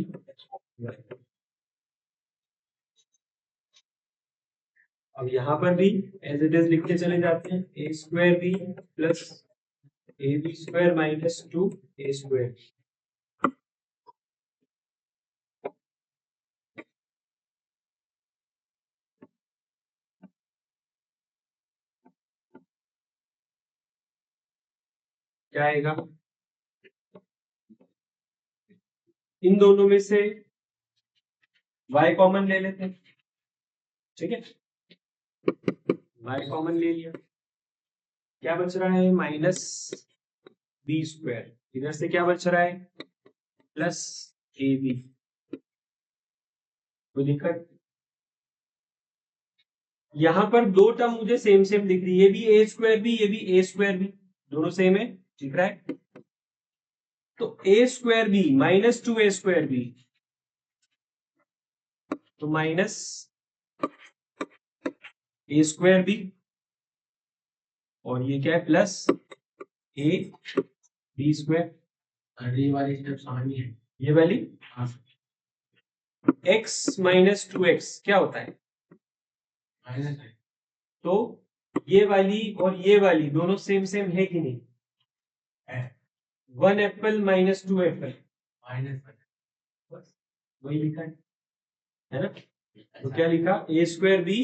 अब यहाँ पर भी एज इट इज लिख के चले जाते हैं, a square b plus a b square minus 2 a square. क्या आएगा, इन दोनों में से y कॉमन ले लेते हैं। ठीक है, y कॉमन ले लिया, क्या बच रहा है, माइनस बी स्क्वायर, इधर से क्या बच रहा है, प्लस ए बी। कोई दिक्कत, यहां पर दो टर्म मुझे सेम सेम दिख रही है, ये भी ए स्क्वायर भी, ये भी ए स्क्वायर भी, दोनों सेम है, दिख रहा है। तो a square b minus 2 a square b, तो माइनस ए स्क्वायर बी और ये क्या है plus a b square. D वाली स्टेप समझनी है। ये वाली हाँ x माइनस 2x क्या होता है? माइनस है। तो ये वाली और ये वाली दोनों सेम सेम है कि नहीं? है। 1 एप्पल माइनस 2 एप्पल माइनस है। बस वही लिखा है ना? तो क्या लिखा? A square b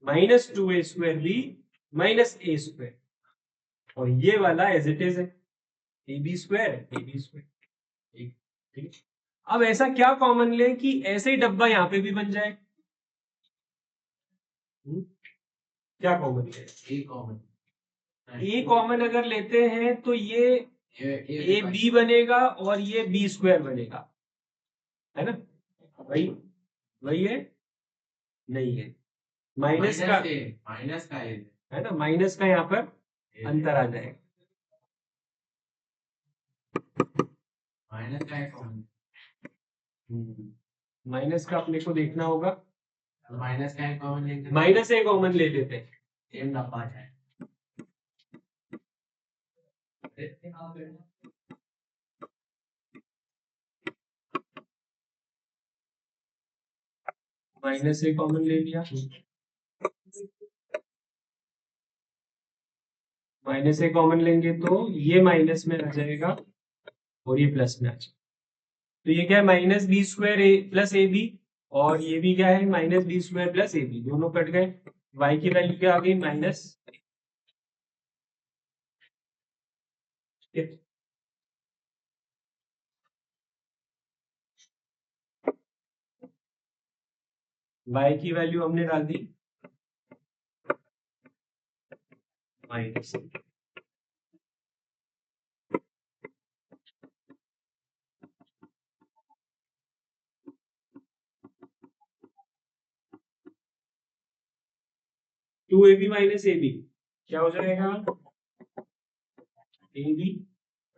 minus 2a square b minus a square, और ये वाला एज इट इज है ए बी स्क्वायर। ठीक है। अब ऐसा क्या कॉमन ले कि ऐसे ही डब्बा यहाँ पे भी बन जाए? क्या कॉमन ले? ए कॉमन। ए कॉमन अगर लेते हैं तो ये ए बी बनेगा और ये बी स्क्वायर बनेगा, है ना? वही वही है, नहीं है माइनस का, माइनस का ए है ना? माइनस का यहाँ पर अंतर आ जाएगा। माइनस का ए कॉमन। माइनस का अपने को देखना होगा, माइनस का ए कॉमन लेंगे। माइनस ए कॉमन ले लेते हैं। सेम डब्बा है। माइनस ए कॉमन ले लिया, माइनस ए कॉमन लेंगे तो ये माइनस में आ जाएगा और ये प्लस में आ जाएगा। तो ये क्या है? Minus B square a plus a b, और ये भी क्या है? Minus B square plus a b, दोनों कट गए। y की वैल्यू क्या आ गई? माइनस। y की वैल्यू हमने डाल दी minus. Two A B minus a b क्या हो जाएगा? ए बी,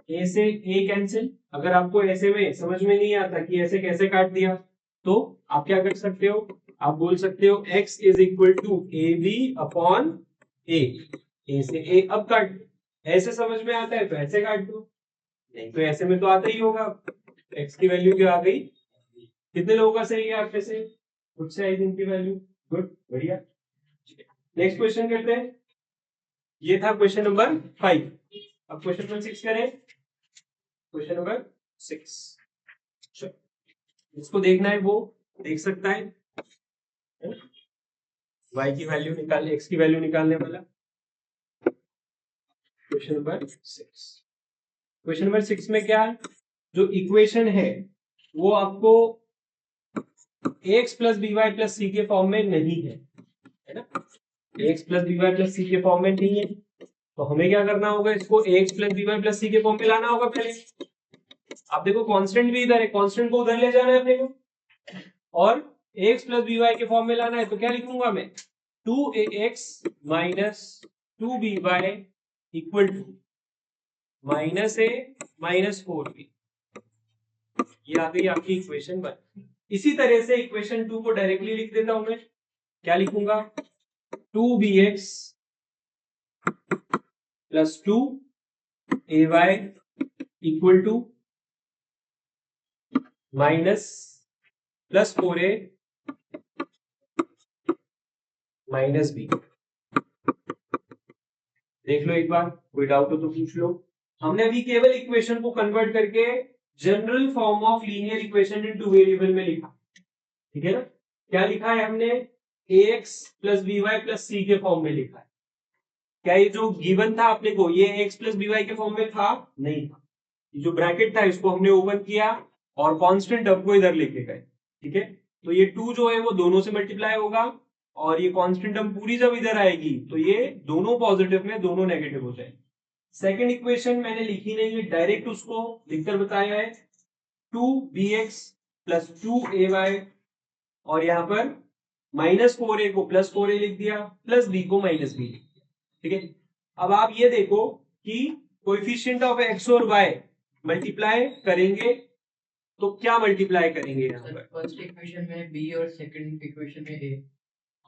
ए से ए कैंसिल। अगर आपको ऐसे में समझ में नहीं आता कि ऐसे कैसे काट दिया, तो आप क्या कर सकते हो? आप बोल सकते हो x is equal to A b upon a से ए। अब काट, ऐसे समझ में आता है तो ऐसे काट दो, नहीं तो ऐसे में तो आता ही होगा। x की वैल्यू क्या आ गई? कितने लोगों का सही है आप में से? कुछ से आई इनकी वैल्यू। गुड, बढ़िया। नेक्स्ट क्वेश्चन करते हैं। ये था क्वेश्चन नंबर 5। अब क्वेश्चन नंबर 6 करें। क्वेश्चन नंबर 6 जिसको देखना है वो देख सकता है। y की वैल्यू निकालने, x की वैल्यू निकालने वाला क्वेश्चन नंबर 6। क्वेश्चन नंबर 6 में क्या है? जो इक्वेशन है वो आपको ax plus b y plus c के फॉर्म में नहीं है, है ना? ax plus b y plus c के फॉर्म में नहीं है, तो हमें क्या करना होगा? इसको ax plus b y plus c के फॉर्म में लाना होगा पहले। आप देखो कांस्टेंट भी इधर है, कांस्टेंट को उधर ले जाना है अपने को, और ax प्लस बी वाई के फॉर्म में लाना है। तो क्या लिखूंगा मैं? 2ax minus 2by equal to minus a minus 4b। ये आ गई आपकी इक्वेशन 1। इसी तरह से इक्वेशन 2 को डायरेक्टली लिख देता हूं मैं। क्या लिखूंगा? 2bx plus 2ay equal to minus plus 4a minus b। देख लो एक बार, कोई डाउट हो तो पूछ लो। हमने अभी केवल इक्वेशन को कन्वर्ट करके general form of linear equation in two variable में लिखा, ठीक है ना? क्या लिखा है हमने? ax plus b y plus c के फॉर्म में लिखा है। क्या ये जो गिवन था अपने को, ये x प्लस बी वाई के फॉर्म में था? नहीं था। ये जो ब्रैकेट था इसको हमने ओपन किया और कांस्टेंट टर्म को इधर लेके गए, ठीक है? तो ये 2 जो है वो दोनों से मल्टीप्लाई होगा, और ये कांस्टेंट टर्म पूरी जब इधर आएगी तो ये दोनों पॉजिटिव में दोनों नेगेटिव हो जाएंगे। सेकंड इक्वेशन मैंने लिखी नहीं है, डायरेक्ट उसको लिखकर बताया है। 2bx प्लस 2ay, और यहाँ पर माइनस 4a को प्लस 4a लिख दिया, प्लस b को माइनस b लिख दिया, ठीक है? अब आप ये देखो कि कोएफिशिएंट ऑफ x और y मल्टीप्लाई करेंगे तो क्या मल्टीप्लाई करेंगे यहाँ पर? फर्स्ट इक्वेशन में b और सेकंड इक्वेशन में a।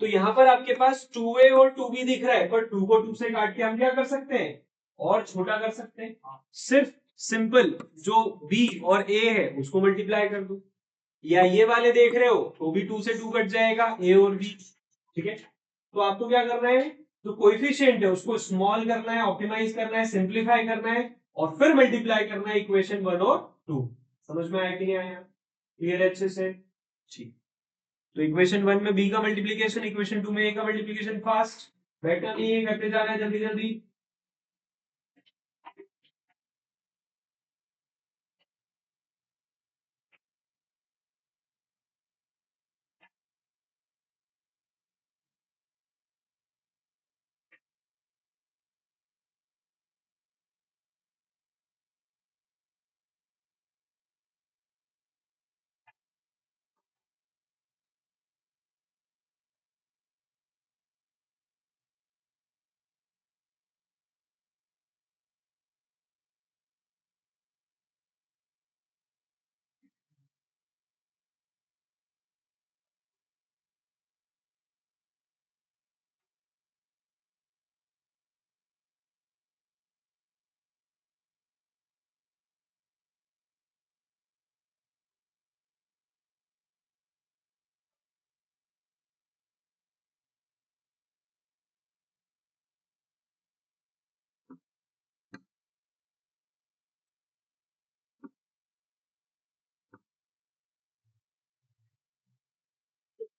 तो यहाँ पर आपके पास 2a और 2b दिख रहा है, पर 2 को 2 से काट के हम क्या कर सकते हैं, और छोटा कर सकते हैं। सिर्फ सिंपल जो b और a है उसको मल्टीप्लाई कर दो, या ये वाले देख रहे हो तो भी 2 से 2 कट जाएगा, a और b। ठीक है, तो आपको क्या करना है, जो कोएफिशिएंट है उसको स्मॉल करना है, ऑप्टिमाइज करना है, सिंप्लीफाई करना है, और फिर मल्टीप्लाई करना है इक्वेशन 1 और 2। समझ में आया कि नहीं आया? क्लियर है अच्छे से? ठीक। तो इक्वेशन 1 में b का मल्टीप्लीकेशन, इक्वेशन 2 में a का मल्टीप्लीकेशन। फास्ट बैठना नहीं है, करते जाना है जल्दी जल्दी।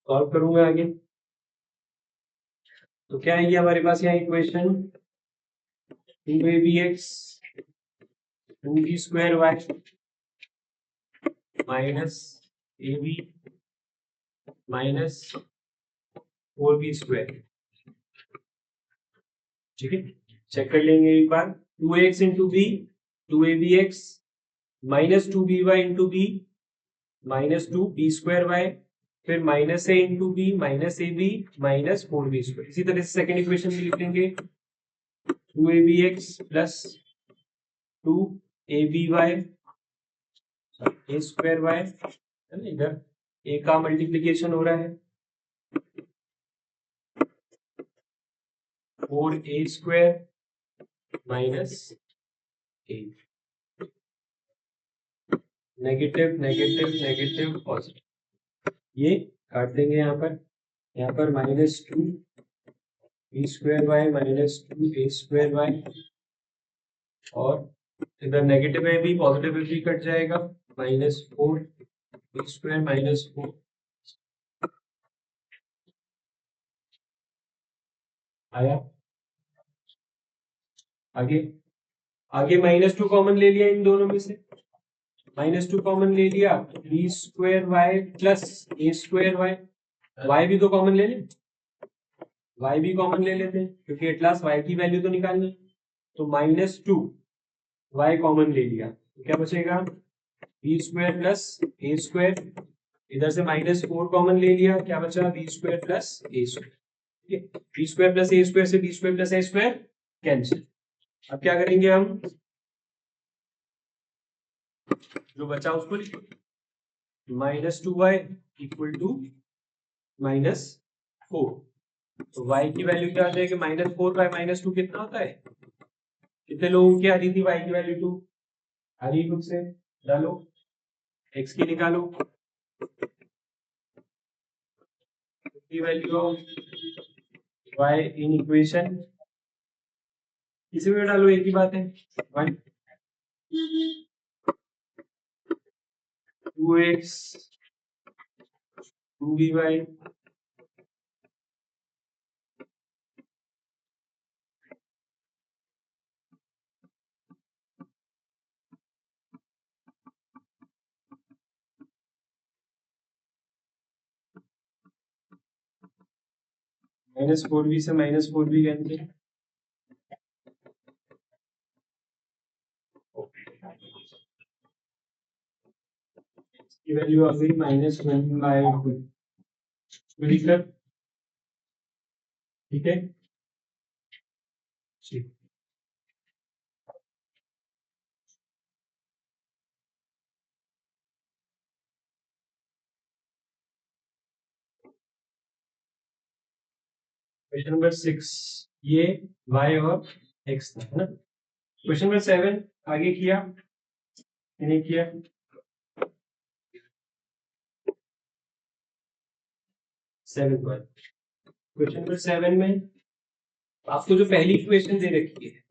सॉल्व करूंगा आगे। तो क्या है ये हमारे पास यहाँ equation 2abx 2b² y minus ab minus 4b²। ठीक है, चेक कर लेंगे एक बार। 2x into b 2abx minus 2by into b minus 2b² फिर minus a into b minus ab minus 4b²। इसी तरह से सेकेंड इक्वेशन भी लिख लेंगे 2abx प्लस 2aby a²y, है ना, इधर a का मल्टीप्लीकेशन हो रहा है 4a² minus a, negative negative negative positive, ये काट देंगे यहाँ पर -2b² -2a² और इधर नेगेटिव है भी पॉजिटिव भी कट जाएगा, -4b² -4। आया? आगे आगे -2 कॉमन ले लिया इन दोनों में से, -2 कॉमन ले लिया b² प्लस a² y भी तो कॉमन ले लें, y भी कॉमन ले लेते हैं क्योंकि एट लास्ट y की वैल्यू तो निकालनी। तो -2 y कॉमन ले लिया तो क्या बचेगा, b² प्लस a²। इधर से -4 कॉमन ले लिया, क्या बचा, b² प्लस a²। ठीक है, b² प्लस a² से b² प्लस a² कैंसिल। अब क्या करेंगे हम, जो बचा उसको लिखो, -2y इक्वल टू -4। तो y की वैल्यू क्या आ जाएगी, -4 बाय -2 कितना होता है, कितने लोगों की आ रही थी y की वैल्यू 2 आ रही, खुद से डालो, x की निकालो, की value of y in equation, इसी में डालो, एक ही बात है, 1 2x 2by -4b से -4b कैंसिल। की वैल्यू आ गई -1/2। लिखकर, ठीक है, ठीक। क्वेश्चन नंबर 6 ये y और x था, है ना। क्वेश्चन नंबर 7 आगे किया, नहीं किया। क्वेश्चन नंबर 7 में आपको जो पहली इक्वेशन दे रखी है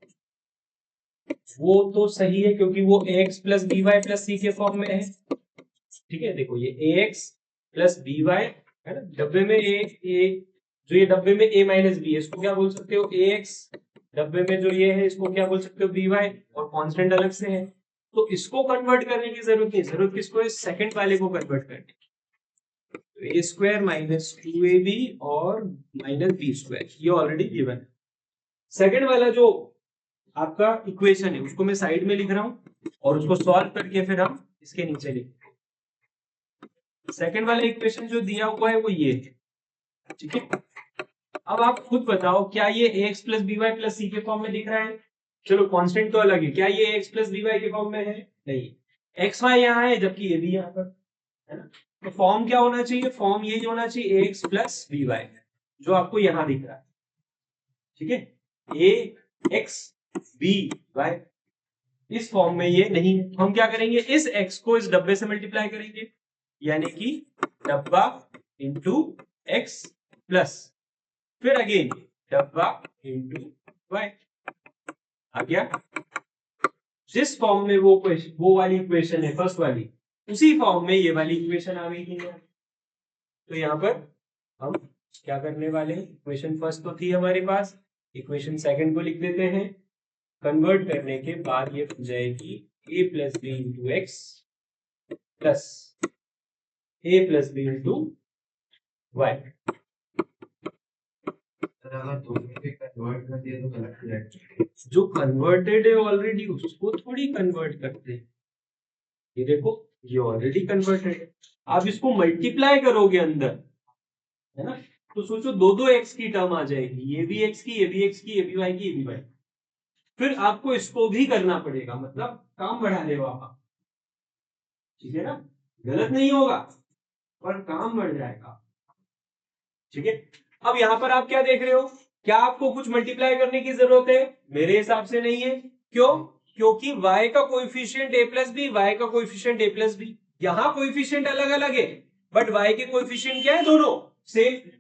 वो तो सही है, क्योंकि वो ax plus b y plus c के फॉर्म में है। ठीक है, देखो ये ax प्लस बी वाई है ना, डब्बे में जो ये डब्बे में a माइनस बी है इसको क्या बोल सकते हो ax, डब्बे में जो ये है इसको क्या बोल सकते हो बी वाई, और कांस्टेंट अलग से है। तो इसको कन्वर्ट करने की जरूरत नहीं, जरूरत किसको है, सेकंड वाले को कन्वर्ट करने की। तो ए स्क्वायर माइनस 2ab और माइनस बी स्क्वायर ये ऑलरेडी गिवन है। सेकंड वाला जो आपका इक्वेशन है उसको मैं साइड में लिख रहा हूं और उसको सॉल्व करके फिर हम इसके नीचे लिखेंगे। सेकंड वाला इक्वेशन जो दिया हुआ है वो ये है, ठीक है। अब आप खुद बताओ क्या ये ax plus b y plus c के फॉर्म में दिख रहा है। चलो कांस्टेंट तो अलग है, क्या ये ax प्लस बी वाई के फॉर्म में है, नहीं। एक्स वाई यहाँ है जबकि ये भी यहाँ पर है ना। तो फॉर्म क्या होना चाहिए, फॉर्म यही होना चाहिए ax प्लस बी वाई जो आपको यहाँ दिख रहा है, ठीक है। ax बी वाई इस फॉर्म में ये नहीं है, हम क्या करेंगे, इस x को इस डब्बे से मल्टीप्लाई करेंगे, यानी कि डब्बा इंटू एक्स प्लस फिर अगेन डब्बा इंटू वाई आ गया। जिस फॉर्म में वो वाली इक्वेशन है फर्स्ट वाली, उसी फॉर्म में ये वाली इक्वेशन आ गई थी। तो यहाँ पर हम क्या करने वाले हैं, इक्वेशन फर्स्ट तो थी हमारे पास, इक्वेशन सेकंड को लिख देते हैं। कन्वर्ट करने के बाद ये हो जाएगी a plus b into x plus a plus b into y. अगर दोनों पे कन्वर्ट कर दिया तो गलत हो जाएगा। जो कन्वर्टेड है ऑलरेडी उसको थोड़ी कन्वर्ट करते हैं, ये देखो ये ऑलरेडी कन्वर्टेड है। आप इसको मल्टीप्लाई करोगे अंदर, है ना, तो सोचो दो दो एक्स की टर्म आ जाएगी, ये भी एक्स की, ये भी एक्स की, ये भी वाई की, ये भी वाई। फिर आपको इसको भी करना पड़ेगा, मतलब काम बढ़ा देगा आप, ठीक है ना। गलत नहीं होगा पर काम बढ़ जाएगा, ठीक है। अब यहां पर आप क्या देख रहे हो, क्या आपको कुछ मल्टीप्लाई करने की जरूरत है, मेरे हिसाब से नहीं है। क्यों, क्योंकि y का coefficient a plus b, y का कोएफिशिएंट a प्लस बी, यहां कोएफिशिएंट अलग अलग है बट y के कोएफिशिएंट क्या है, दोनों सेम।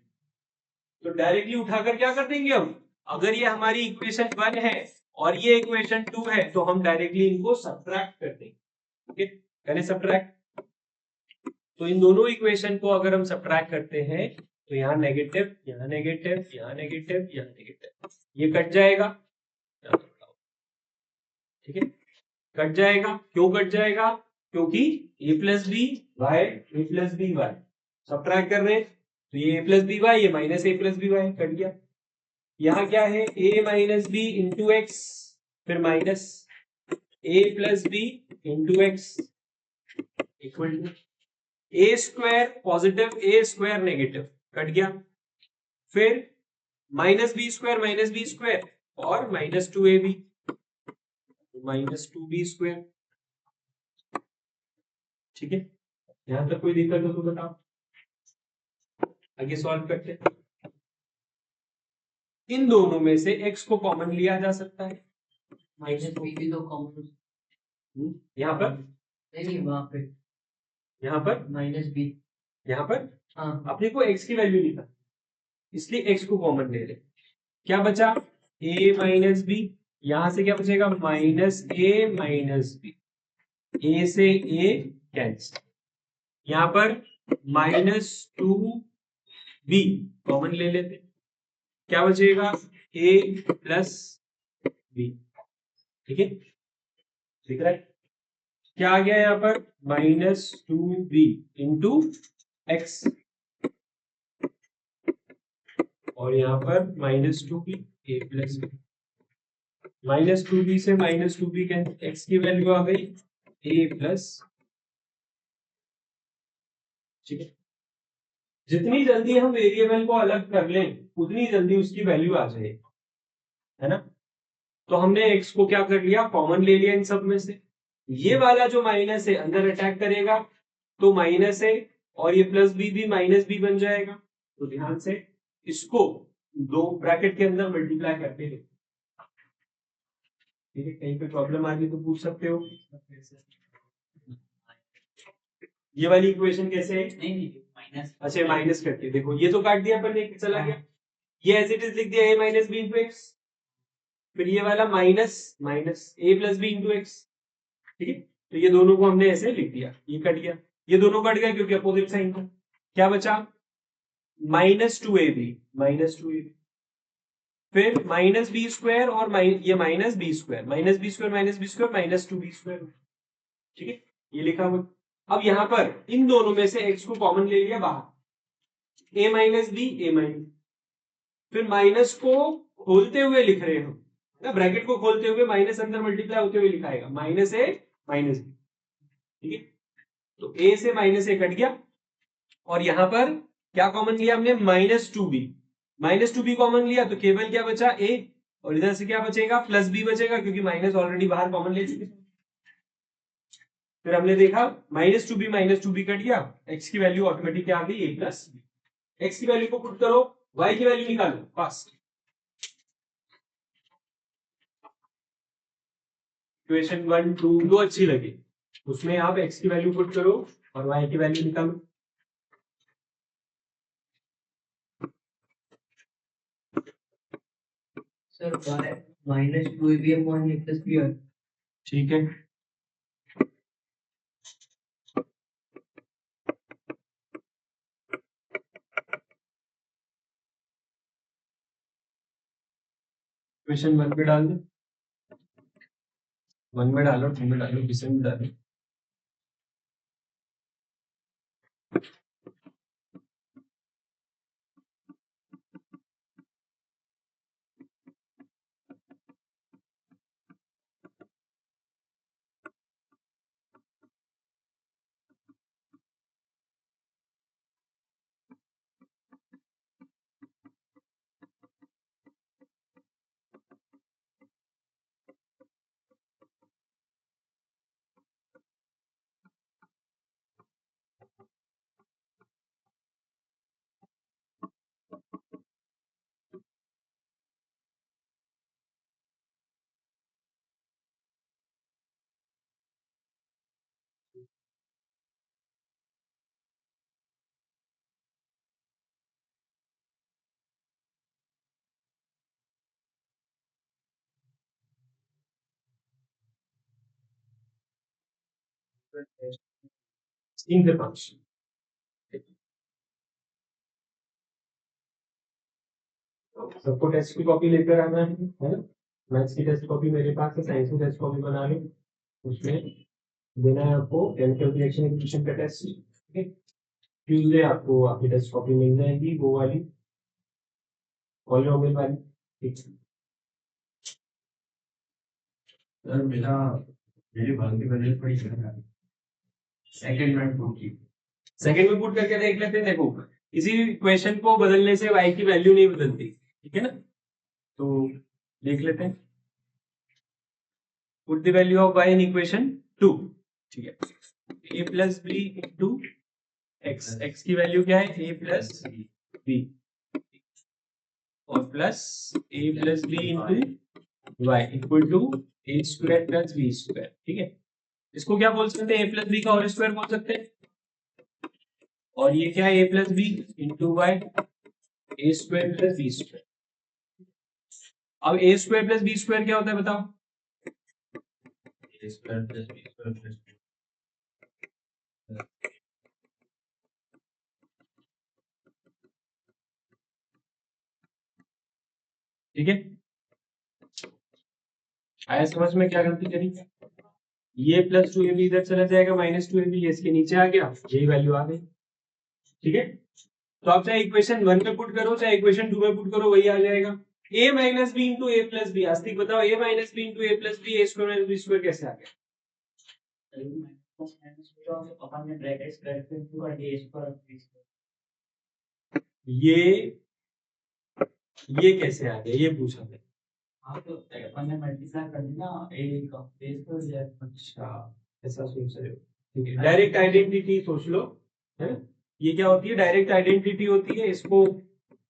तो डायरेक्टली उठाकर क्या कर देंगे हम, अगर ये हमारी इक्वेशन 1 है और ये इक्वेशन 2 है तो हम डायरेक्टली इनको सब्ट्रैक्ट कर देंगे, ओके, करें सब्ट्रैक्ट। तो इन दोनों इक्वेशन को अगर हम सब्ट्रैक्ट करते हैं तो यहाँ नेगेटिव, यहाँ नेगेटिव, यहाँ नेगेटिव, यहाँ नेगेटिव, ये कट जाएगा, ठीक है, कट जाएगा। क्यों कट जाएगा, क्योंकि a plus b y, a plus b y subtract कर रहे हैं, तो ये a प्लस बी वाई, ये minus a plus b y cut गया। यहाँ क्या है, a minus b into x, फिर minus a plus b into x equal to a square positive, a square negative cut गया, फिर माइनस बी स्क्वायर और minus 2ab minus 2b square, ठीक है। यहां तक कोई दिक्कत हो तो बताओ, आगे सॉल्व करते हैं। इन दोनों में से x को कॉमन लिया जा सकता है, माइनस बी भी तो कॉमन, यहाँ पर, नहीं वहां पे यहाँ पर, माइनस बी, यहाँ पर हाँ अपने को x की वैल्यू लिखा, इसलिए x को कॉमन ले ले। क्या बचा, a माइनस बी, यहां से क्या बचेगा, minus a minus b, a से a कैंसिल, यहां पर माइनस 2b कॉमन ले लेते, क्या बचेगा, a प्लस बी, ठीक है, ठीक है। क्या आ गया यहाँ पर, माइनस 2b इंटू एक्स, और यहाँ पर minus 2b a plus b, minus 2b से माइनस 2b कैंसिल, x की वैल्यू आ गई a प्लस, ठीक है। जितनी जल्दी हम वेरिएबल को अलग कर लें उतनी जल्दी उसकी वैल्यू आ जाएगी, है ना। तो हमने x को क्या कर लिया, कॉमन ले लिया इन सब में से। ये वाला जो माइनस है अंदर अटैक करेगा तो माइनस है, और ये प्लस बी भी माइनस बी बन जाएगा। तो ध्यान से इसको दो ब्रैकेट के अंदर मल्टीप्लाई करते हैं। ठीक है, कहीं पे प्रॉब्लम आ गई तो पूछ सकते हो। ये वाली इक्वेशन कैसे है? नहीं माइनस अच्छा माइनस करके देखो, ये तो काट दिया अपन ने, चला गया। ये एज इट इज लिख दिया a minus b into x, फिर ये वाला minus minus a plus b into x. ठीक है, तो ये दोनों को हमने ऐसे लिख दिया, ये कट गया, ये दोनों कट गया क्योंकि अपोजिट साइन था। क्या बचा? Minus two A B, minus two A B, फिर माइनस बी स्क्वायर और ये minus B square, minus B square minus B square minus two B square. ठीक है, ये लिखा हुआ। अब यहां पर इन दोनों में से x को कॉमन ले लिया बाहर, a minus b a minus, फिर माइनस को खोलते हुए लिख रहे हो ना, ब्रैकेट को खोलते हुए माइनस अंदर मल्टीप्लाई होते हुए लिखाएगा, माइनस ए माइनस बी। ठीक है, तो a से माइनस ए कट गया, और यहां पर क्या कॉमन लिया हमने? Minus two b, minus two b common लिया तो केवल क्या बचा? a, और इधर से क्या बचेगा? प्लस बी बचेगा, क्योंकि माइनस ऑलरेडी बाहर कॉमन ले चुके थे। फिर हमने देखा माइनस टू बी कट गया, x की वैल्यू ऑटोमेटिक क्या आ गई? a plus b. x की वैल्यू को पुट करो, y की वैल्यू निकालो फास्ट। इक्वेशन 1 2 दो अच्छी लगी, उसमें आप x की वैल्यू पुट करो और y की वैल्यू निकालो। Sir minus two A b upon a plus b. ठीक है, इक्वेशन 1 पे डाल दो, 1 में डालो, 2 में डालो, किसी में डालो। तीन से 5 सबको टेस्ट की कॉपी लेकर आना है ना? मैथ्स की टेस्ट कॉपी मेरे पास है, साइंस की टेस्ट कॉपी बना लो, उसमें देना है आपको केमिकल रिएक्शन इक्वेशन का टेस्ट। ठीक है, ट्यूसडे आपको आपकी टेस्ट कॉपी मिल जाएगी, वो वाली पॉलिनोमियल वाली। ठीक है, सर मेरी भलती बदल पड़ी सेकंड में पुट की। सेकंड में पुट करके देख लेते हैं। देखो, किसी इक्वेशन को बदलने से y की वैल्यू नहीं बदलती, ठीक है ना? तो देख लेते हैं, put the value of y in equation 2। ठीक है, a plus b into x, x की वैल्यू क्या है? a प्लस बी, और plus a plus b into y equal to a square plus b square. ठीक है, इसको क्या बोल सकते हैं? a प्लस बी का होल स्क्वायर बोल सकते हैं, और ये क्या है? a plus b into y a square plus b square. अब a square plus b square क्या होता है बताओ? A square plus b square plus ठीक है, आया समझ में? क्या गलती करी? ये प्लस टू ए बी इधर चला जाएगा, माइनस टू ए बी इसके नीचे आ गया, यही वैल्यू आ गई। ठीक है, तो आप चाहे इक्वेशन 1 में पुट करो चाहे इक्वेशन 2 में पुट करो, वही आ जाएगा। a minus b into a plus b, Astik बताओ, a minus b into a plus b a square minus B square कैसे आ गया? अपन ने ब्रैकेट्स करके पूरा ए स्क्वायर बी स्क्वायर। ये कैसे आ गया, ये पूछा मैं। हाँ तो अपन ने मल्टीप्लाई कर दिया ए का ए स्क्वायर। अच्छा, ऐसा सोच रहे हो? ठीक है, डायरेक्ट आइडेंटिटी सोच लो, है? ये क्या होती है? डायरेक्ट आइडेंटिटी होती है, इसको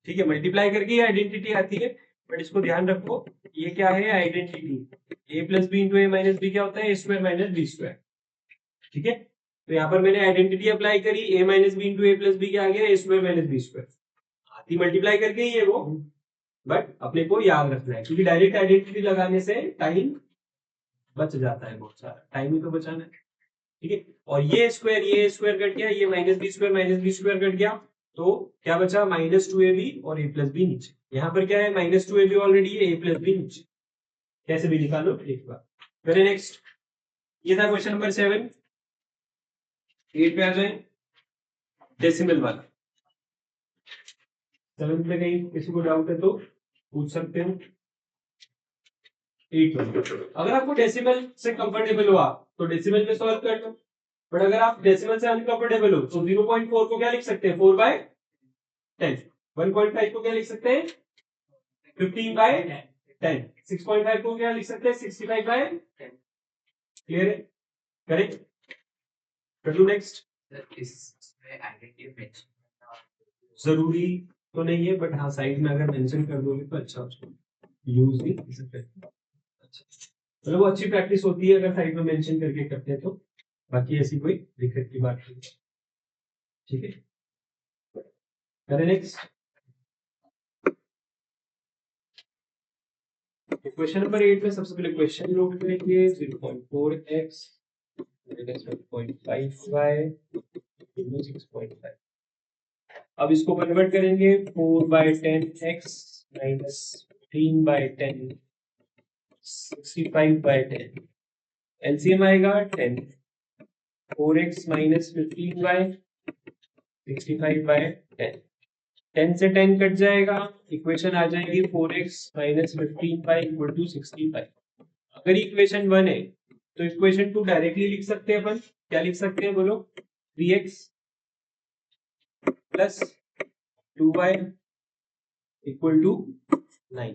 ठीक है, मल्टीप्लाई करके ये आइडेंटिटी आती है, बट इसको ध्यान रखो ये क्या है identity, a plus b into a minus b क्या होता है a square minus B square. ठीक है, तो यहाँ पर मैंने आइडेंटिटी अप्लाई करी, a minus b into a plus b क्या आ गया a square minus B square, आती मल्टीप्लाई करके ही है वो, बट अपने को याद रखना है क्योंकि डायरेक्ट आइडेंटिटी लगाने से टाइम बच जाता है, बहुत सारा टाइम ही तो बचाना है। ठीक है, और ये स्क्वायर कट गया, ये माइनस बी स्क्वायर कट गया, तो क्या बचा माइनस टू ए बी और ए प्लस बी नीचे, यहाँ पर क्या है माइनस टू ए बी ऑलरेडी है, ए प्लस बी नीचे, कैसे भी निकालो एक बार। फिर नेक्स्ट, ये था क्वेश्चन नंबर 7। 8 पे आ जाए, डेसिमल वाला। 7 पे कहीं किसी को डाउट है तो पूछ सकते हो। 8 अगर आपको डेसिमल से कंफर्टेबल हो आप तो डेसिमल में सॉल्व कर लो, बट अगर आप डेसिमल से अनकंफर्टेबल हो तो 0.4 को क्या लिख सकते हैं 4/10, 1.5 को क्या लिख सकते हैं 15/10, 6.5 को क्या लिख सकते हैं 65/10। क्लियर है, करेक्ट, कर लो नेक्स्ट। इसमें आइडेंटिटी जरूरी तो नहीं है, बट हाँ साइड में अगर मेंशन कर दोगे तो अच्छा, उसको यूज भी कर सकते हैं। मतलब वो अच्छी प्रैक्टिस होती है अगर साइड में मेंशन करके करते हैं तो, बाकी ऐसी कोई दिक्कत की बात नहीं। ठीक है, करें नेक्स्ट। क्वेश्चन नंबर 8 में सबसे पहले क्वेश्चन नोट करेंगे, 0.4x 1.5y 6.5। अब इसको कन्वर्ट करेंगे 4/10x माइनस 15/10 65/10, एलसीएम आएगा 10, 4x माइनस 15y 65/10, 10 से 10 कट जाएगा, इक्वेशन आ जाएगी 4x minus 15y equal to 65। अगर इक्वेशन 1 है तो इक्वेशन 2 डायरेक्टली लिख सकते हैं अपन, क्या लिख सकते हैं बोलो, 3x plus 2y equal to 9।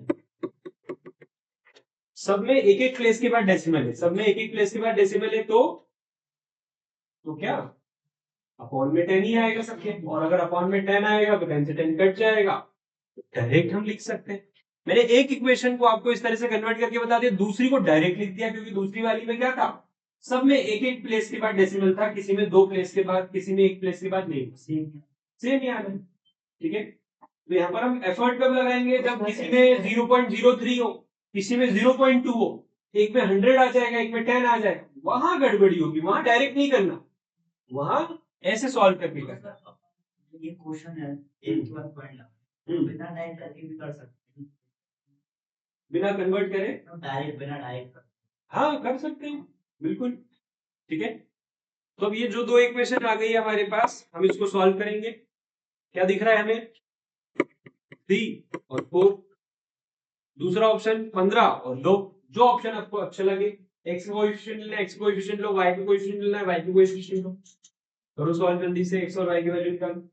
सब में एक एक प्लेस के बाद डेसिमल है, सब में एक एक प्लेस के बाद डेसिमल है, तो क्या अपॉन में 10 ही आएगा सबके, और अगर अपॉन में 10 आएगा तो 10 से 10 कट जाएगा, डायरेक्ट हम लिख सकते हैं। मैंने एक इक्वेशन को आपको इस तरह से कन्वर्ट करके बता दिया, दूसरी को डायरेक्ट लिख दिया क्योंकि दूसरी वाली में क्या था, सब में एक एक प्लेस के बाद डेसिमल था, किसी में 2 प्लेस के बाद, किसी में 1 प्लेस के बाद नहीं, सेम ही आना है। ठीक है, तो यहाँ पर हम एफर्ट कब लगाएंगे, जब किसी में 0.03 हो, किसी में 0.2 हो, एक में 100 आ जाएगा, एक में 10 आ जाएगा, वहां गड़बड़ी होगी, वहां डायरेक्ट नहीं करना, वहां ऐसे सॉल्व करके करना। ये क्वेश्चन है एक के बाद पॉइंट लगा, बिना डायरेक्ट करके भी कर सकते हैं, बिना कन्वर्ट करे डायरेक्ट बिना डायरेक्ट हाँ कर सकते हैं बिल्कुल। ठीक है, तो अब ये जो 2 इक्वेशन आ गई है हमारे पास, हम इसको सॉल्व करेंगे। क्या दिख रहा है हमें 3 और 4, दूसरा ऑप्शन 15 और 2, जो ऑप्शन आपको अच्छा लगे, x कोएफिशिएंट लेना x कोएफिशिएंट लो, y कोएफिशिएंट लेना y कोएफिशिएंट लो, करो सॉल्व जल्दी से, x और y की वैल्यू निकालो।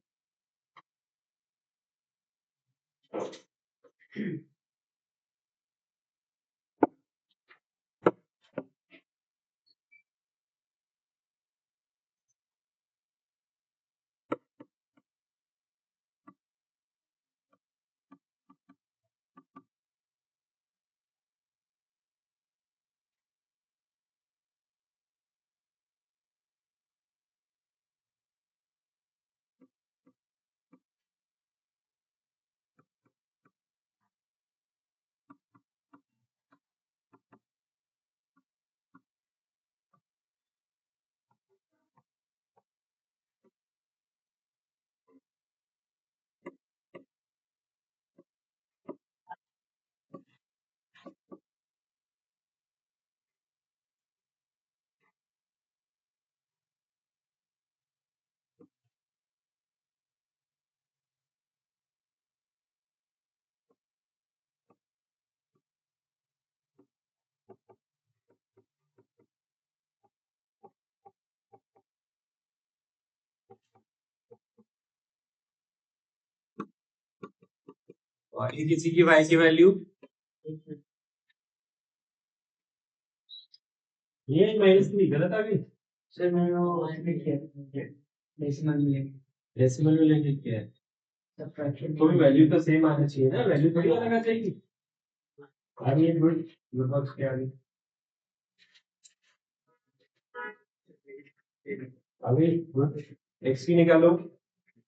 और ये किसी की y की वैल्यू, ये -3 गलत आ गई, सर मैंने वो उसमें किया डेसिमल में डेसिमल में लेके किया है। सब्ट्रैक्शन तो भी वैल्यू तो सेम आना चाहिए ना, वैल्यू थोड़ी अलग आ जाएगी। आ रही है, गुड गुड बॉक्स के आगे अभी गुड। एक्स की निकालो,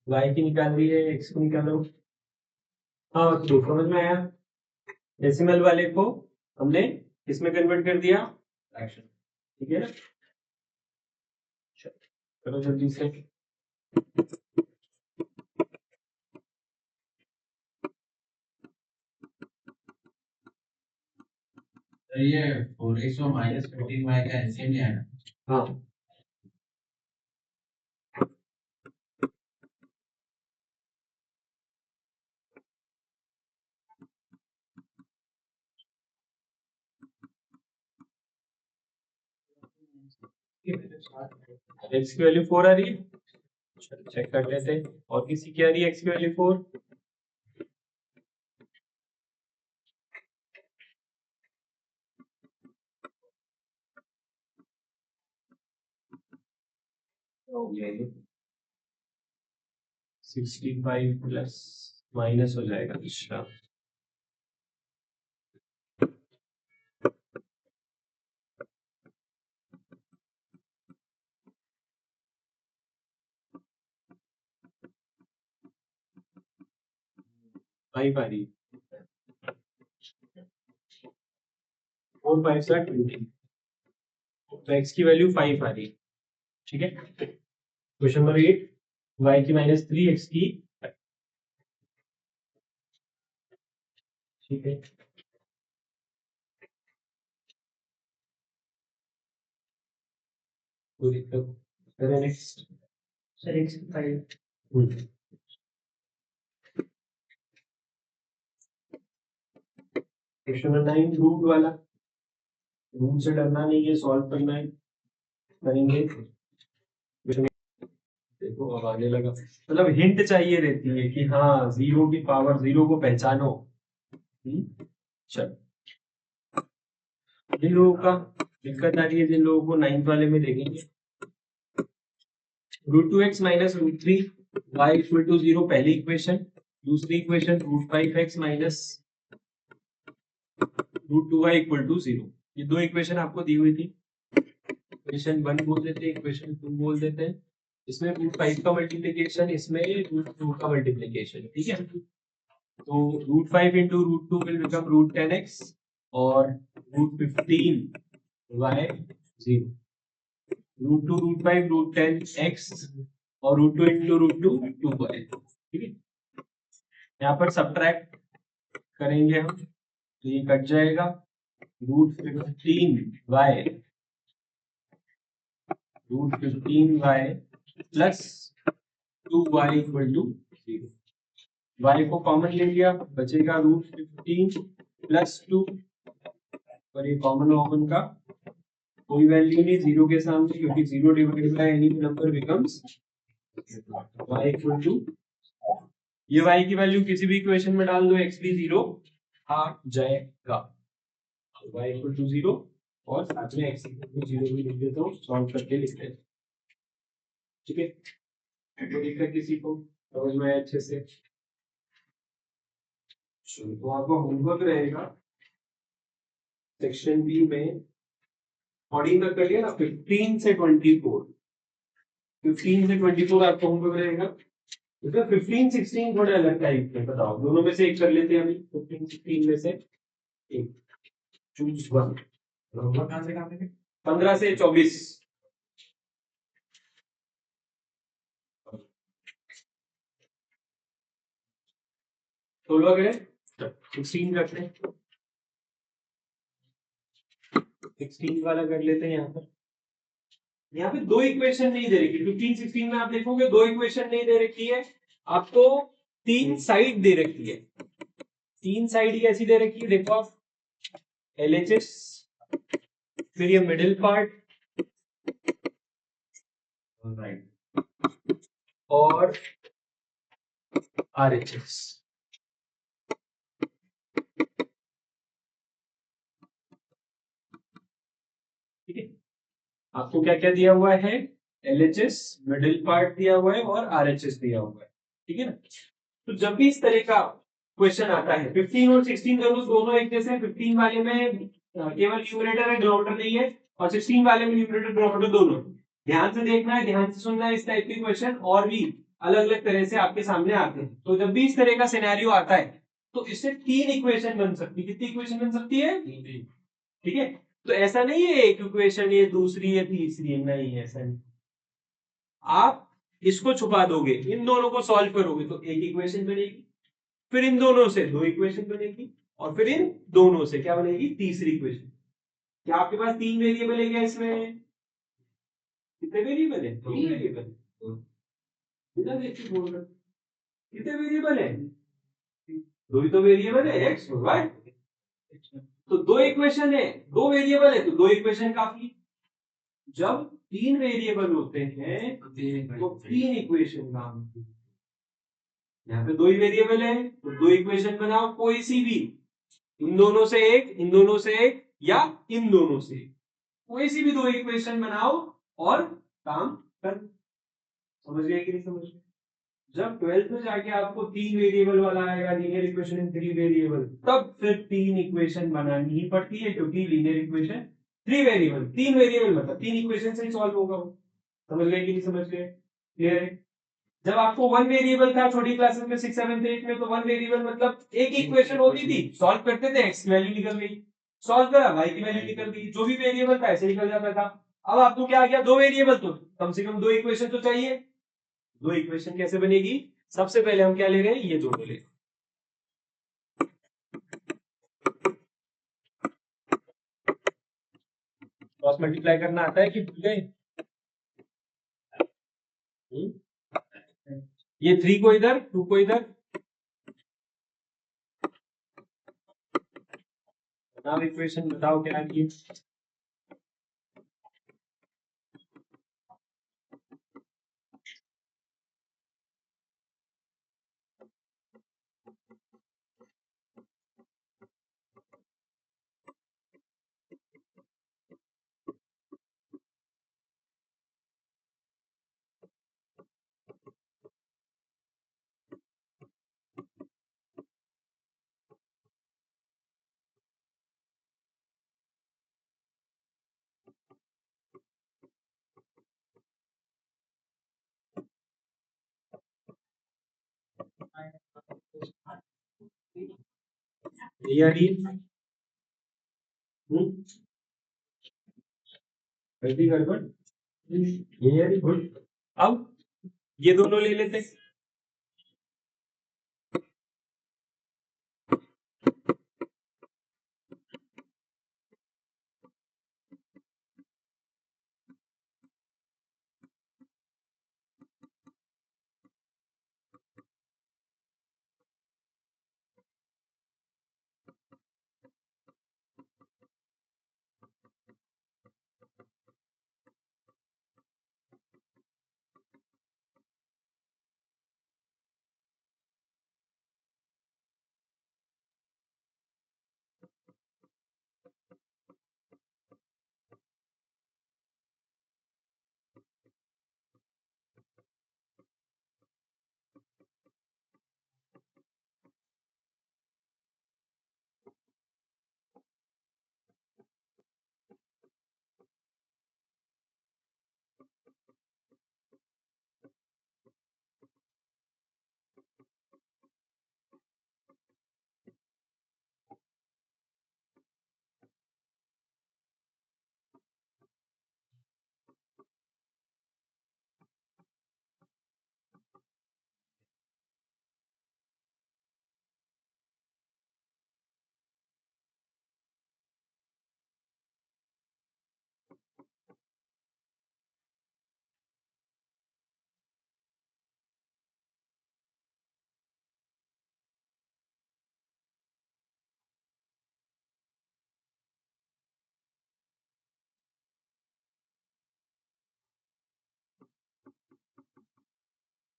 वाई की निकाल रही है, एक्स की निकालो। हाँ तो समझ में आया। डेसिमल वाले को हमने इसमें कन्वर्ट कर दिया फ्रैक्शन, ठीक है ना। चलो जल्दी से। तो ये 4x और -15y का एलसीएम लिया है ना। हाँ एक्स की वैल्यू 4 आ रही है, चेक कर लेते हैं। और किसी की आ रही है एक्स की वैल्यू 4। ओके 65 प्लस माइनस हो जाएगा। अच्छा फाइव आ रही है, 4 5 से 20, तो एक्स की वैल्यू 5 आ रही है, ठीक है। क्वेश्चन नंबर 8, वाई की -3 एक्स की, ठीक है। कोई दिक्कत करें next. Sir x 5 question number 9 root वाला, रूट से डरना नहीं है, सॉल्व करना है, करेंगे। देखो अब आने लगा, मतलब हिंट चाहिए रहती है कि हाँ जीरो की पावर, जीरो को पहचानो। चल जिन लोगों का दिक्कत आ रही है, जिन लोगों को 9th वाले में देखेंगे, √2x minus √3 y equal to 0 पहली इक्वेशन। दूसरी equation √5x minus √2y equal to 0। ये दो इक्वेशन आपको दी हुई थी, इक्वेशन 1 बोल देते हैं, इक्वेशन 2 बोल देते हैं। इसमें √5 का मल्टीप्लीकेशन, इसमें √2 का मल्टीप्लीकेशन, ठीक है। तो √5 इंटू √2 विल बिकम √10x और √15y 0, √2 √5 √10x और √2 इंटू √2 2y, ठीक है। यहाँ पर सब्ट्रैक्ट करेंगे हम तो ये कट जाएगा, √15y plus 2y equal to 0। y को कॉमन ले लिया, बचेगा √15 प्लस 2, और ये कॉमन का कोई वैल्यू नहीं जीरो के सामने, क्योंकि 0 divided by any number becomes y equal to, ये y की वैल्यू किसी भी इक्वेशन में डाल दो, x भी 0 आ जाएगा, y इक्वल टू 0 और साथ में x इक्वल टू 0 भी लिख देता हूँ, सॉल्व करके लिख देता हूँ, ठीक है। तो दिक्कत किसी को समझ में आया अच्छे से। तो आपका होमवर्क रहेगा सेक्शन बी में 14 तक कर लिया ना, 15 से 24, 15 से 24 आपका होमवर्क रहेगा। इसमें 15 16 थोड़े अलग टाइप के, बताओ दोनों में से एक कर लेते हैं अभी। 15 16 में से एक, चूज वन। कहां से कहां तक? 15 से 24, 16 गए, 16 करते हैं, 16 वाला कर लेते हैं। यहाँ पे दो इक्वेशन नहीं दे रखी, 15 16 में आप देखोगे दो इक्वेशन नहीं दे रखी है आपको, तीन साइड दे रखी है। तीन साइड कैसी दे रखी है देखो आप, LHS, फिर ये मिडिल पार्ट और RHS, ठीक है। आपको क्या क्या दिया हुआ है, LHS, मिडिल पार्ट दिया हुआ है और RHS दिया हुआ है, ठीक है ना। तो जब भी इस तरह का क्वेश्चन आता है 15 और 16 दोनों एक जैसे हैं। 15 वाले में केवल न्यूमरेटर है, डिनोमिनेटर नहीं है, और 16 वाले में न्यूमरेटर डिनोमिनेटर दोनों। ध्यान से देखना है, ध्यान से सुनना है। इस टाइप के क्वेश्चन और भी अलग अलग तरह से आपके सामने आते हैं। तो जब भी इस तरह का सिनेरियो आता है तो इससे 3 इक्वेशन बन सकती है। कितनी इक्वेशन बन सकती है? ठीक है। तो ऐसा नहीं है एक इक्वेशन ये दूसरी है तीसरी, नहीं ऐसा नहीं। आप इसको छुपा दोगे, इन दोनों को सॉल्व करोगे तो एक इक्वेशन बनेगी, फिर इन दोनों से 2 इक्वेशन बनेगी, और फिर इन दोनों से क्या बनेगी? तीसरी इक्वेशन। क्या आपके पास 3 वेरिएबल है क्या इसमें? कितने वेरिएबल है? 3 वेरिएबल। कितने वेरिएबल है? 2 ही तो वेरिएबल है, एक्स और वाई। तो 2 इक्वेशन है, 2 वेरिएबल है तो 2 इक्वेशन काफी। जब 3 वेरिएबल होते हैं तो 3 इक्वेशन काम होती है। यहाँ पे 2 ही वेरिएबल है तो 2 इक्वेशन बनाओ, कोई सी भी, इन दोनों से एक, इन दोनों से एक, या इन दोनों से एक। कोई सी भी 2 इक्वेशन बनाओ और काम कर। समझ गए कि नहीं समझ गए? जब 12th में जाके आपको 3 वेरिएबल वाला आएगा, लीनियर इक्वेशन इन 3 वेरिएबल, तब फिर 3 इक्वेशन बनानी ही पड़ती है, क्योंकि लीनियर इक्वेशन 3 वेरिएबल, 3 वेरिएबल मतलब 3 इक्वेशन से ही सॉल्व होगा वो। समझ गए कि नहीं समझ गए? क्लियर है? जब आपको 1 वेरिएबल था छोटी क्लासेस में 6 7 8 में, तो 1 वेरिएबल मतलब एक इक्वेशन होती थी, सॉल्व करते थे, एक्स की वैल्यू निकल गई, सॉल्व करा वाई की वैल्यू निकल गई, जो भी वेरिएबल था ऐसे निकल जाता था। अब आपको क्या आ गया? 2 वेरिएबल, तो कम से कम 2 इक्वेशन तो चाहिए। 2 इक्वेशन कैसे बनेगी? सबसे पहले हम क्या ले रहे हैं? ये दोनों ले, क्रॉस मल्टीप्लाई करना आता है कि भूल गए? ये 3 को इधर, 2 को इधर, बनाओ इक्वेशन, बताओ क्या है। ये अड़ी गलती गड़बड़, ये अड़ी गुड। अब ये दोनों ले लेते हैं।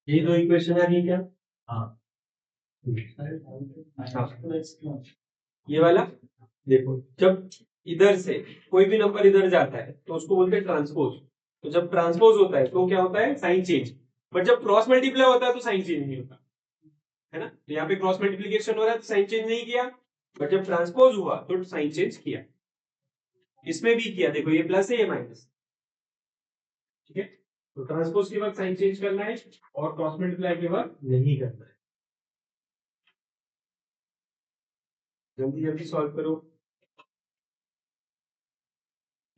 ये 2 इक्वेशन आ रही है क्या? हाँ। ये वाला देखो, जब इधर से कोई भी नंबर इधर जाता है तो उसको बोलते हैं ट्रांसपोज। तो जब ट्रांसपोज होता है तो क्या होता है? Sign change. बट जब क्रॉस मल्टीप्लाई होता है तो साइन चेंज नहीं होता। है ना। तो यहाँ पे क्रॉस मल्टीप्लीकेशन हो रहा है तो साइन चेंज नहीं किया, बट जब ट्रांसपोज हुआ तो साइन चेंज किया। इसमें भी किया, देखो ये प्लस है ये माइनस, ठीक है। तो ट्रांसपोज के वक्त साइन चेंज करना है और क्रॉस मल्टीप्लाई के वक्त नहीं करना है। जल्दी जल्दी सॉल्व करो।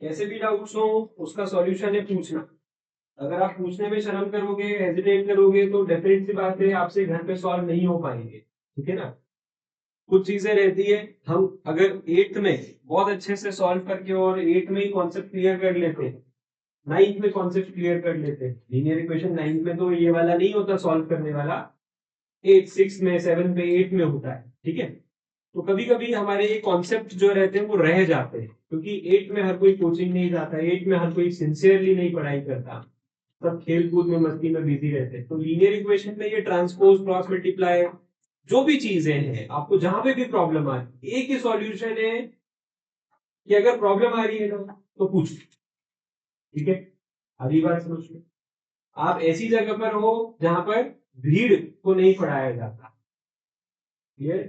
कैसे भी डाउट्स हो उसका सॉल्यूशन है पूछना। अगर आप पूछने में शर्म करोगे, हेजिटेट करोगे, तो डेफिनेट सी बात है आपसे घर पे सॉल्व नहीं हो पाएंगे, ठीक है ना। कुछ चीजें रहती है, हम अगर 8th में बहुत अच्छे से सॉल्व करके और 8th में ही कॉन्सेप्ट क्लियर कर लेते हैं, 9th में कॉन्सेप्ट क्लियर कर लेते हैं। लीनियर इक्वेशन 9th में तो ये वाला नहीं होता सॉल्व करने वाला, 8 6 में 7 में 8 में होता है, ठीक है। तो कभी कभी हमारे ये कॉन्सेप्ट जो रहते हैं वो रह जाते हैं, क्योंकि 8 में हर कोई कोचिंग नहीं जाता, 8 में हर कोई सिंसियरली नहीं पढ़ाई करता, सब खेल कूद में मस्ती में बिजी रहते हैं। तो लीनियर इक्वेशन में ये ट्रांसपोज क्रॉस मल्टीप्लाई जो भी चीजें हैं, आपको जहां पे भी प्रॉब्लम आ रही है, एक ही सॉल्यूशन है कि अगर प्रॉब्लम आ रही है ना तो पूछ, ठीक है। अगली बात समझ लो, आप ऐसी जगह पर हो जहां पर भीड़ को नहीं पढ़ाया जाता, क्लियर।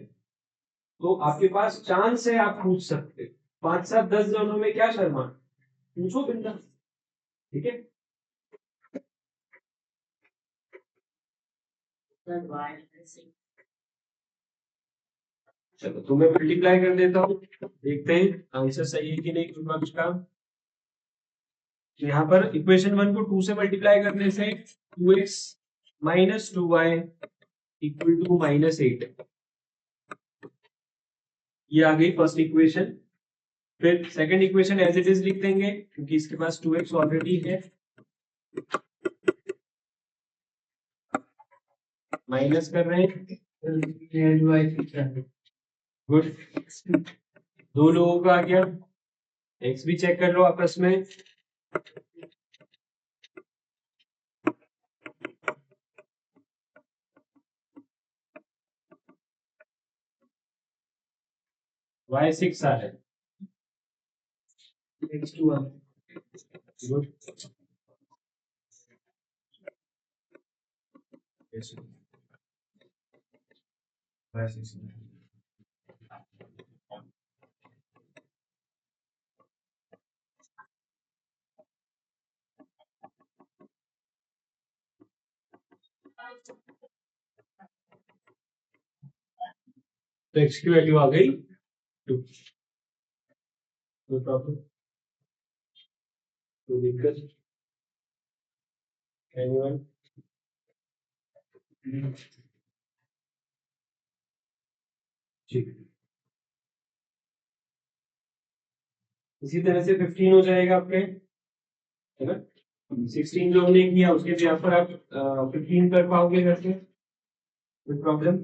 तो आपके पास चांस है, आप पूछ सकते, 5 7 10 जनों में क्या शर्मा, पूछो बिंदास, ठीक है। सर y चलो तो मैं मल्टीप्लाई कर देता हूँ, देखते हैं आंसर सही है कि नहीं कुछ पक्ष का। तो यहाँ पर इक्वेशन 1 को 2 से मल्टीप्लाई करने से 2x minus 2y equal to -8, ये आ गई फर्स्ट इक्वेशन। फिर second equation as it is लिख देंगे क्योंकि इसके पास 2x ऑलरेडी है, माइनस कर रहे हैं, गुड। दो लोगों का आ गया, x भी चेक कर लो आपस में, y6 आ रहा है, गुड। तो x की वैल्यू आ गई 2, नो प्रॉब्लम, कोई दिक्कत, एनीवन। ठीक, इसी तरह से 15 हो जाएगा आपके, है ना। 16 जो हमने किया उसके भी यहाँ पर आप 15 कर पाओगे घर से, कोई प्रॉब्लम।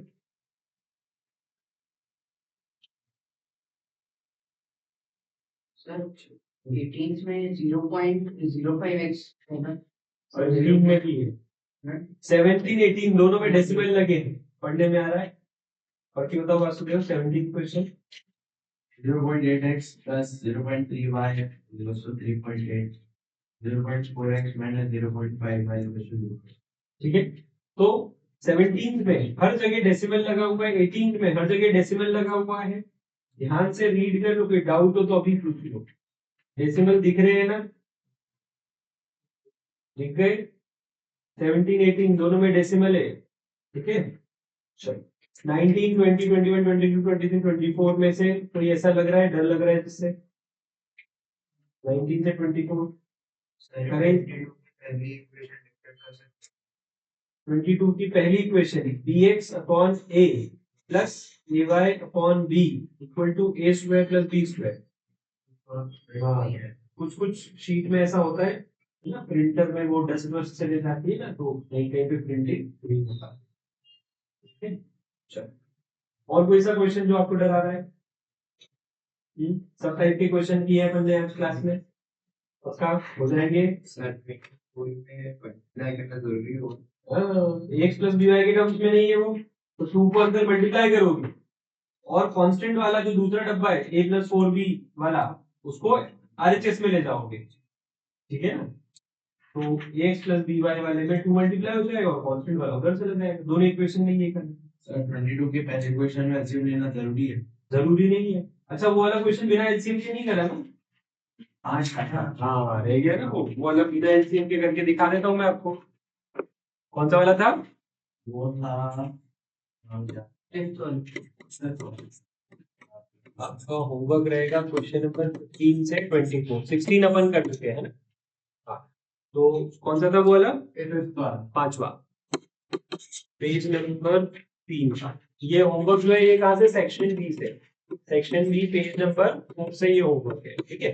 सर 18 में 0.05x है ना। 17 में भी है, 17 18 दोनों में डेसिमल लगे हैं, पढ़ने में आ रहा है। और क्यों बताओ Vasudev, 17 question 0.8x plus 0.3y equals to 3.8, 0.4x minus 0.5y equals to 0. ठीक है। तो 17 में हर जगह डेसिमल लगा हुआ है, 18 में हर जगह डेसिमल लगा हुआ है। ध्यान से रीड कर लो, कोई डाउट हो तो अभी पूछ लो। डेसिमल दिख रहे हैं ना, दिख गए, 17 18 दोनों में डेसिमल है, ठीक है। चलो 19 20 21 22 23 24 में से कोई ऐसा लग रहा है, डर लग रहा है जिससे 19 से 24 करें। 22 की पहली equation bx upon a plus ay upon b equal to a square plus b square. कुछ कुछ शीट में ऐसा होता है ना, प्रिंटर में वो डस्ट वस्ट चले जाती है ना, तो कहीं कहीं पे प्रिंटिंग नहीं होता, ठीक है। चलो, और कोई सा क्वेश्चन जो आपको डरा रहा है? सब टाइप के क्वेश्चन किए हैं अपन ने आज क्लास में, उसका हो जाएंगे। एक्स प्लस बी वाई के टर्म्स में नहीं है वो, तो 2 को अंदर मल्टीप्लाई करोगे और कांस्टेंट वाला जो दूसरा डब्बा है a प्लस 4b वाला, उसको RHS में ले जाओगे, ठीक है ना। तो एक्स प्लस बी वाई वाले में 2 मल्टीप्लाई हो जाएगा और कांस्टेंट वाला उधर चला जाएगा, दोनों इक्वेशन नहीं है करना। सर 22 के पहले क्वेश्चन में एलसीएम लेना जरूरी है। जरूरी नहीं है। अच्छा वो वाला क्वेश्चन बिना एलसीएम के नहीं करा ना? आज का था। हाँ रह गया ना वो वाला बिना एलसीएम के करके दिखा देता हूँ मैं आपको। कौन सा वाला था? वो था फिफ्थ वाला। आपका होमवर्क रहेगा क्वेश्चन नंबर 15 से 24, 16 अपन कर चुके हैं ना। हाँ तो कौन सा था वो वाला? पांचवा, पेज नंबर 3 का। ये होमवर्क जो है ये कहाँ से? सेक्शन बी से। सेक्शन बी पेज नंबर 4 से ये होमवर्क है, ठीक है।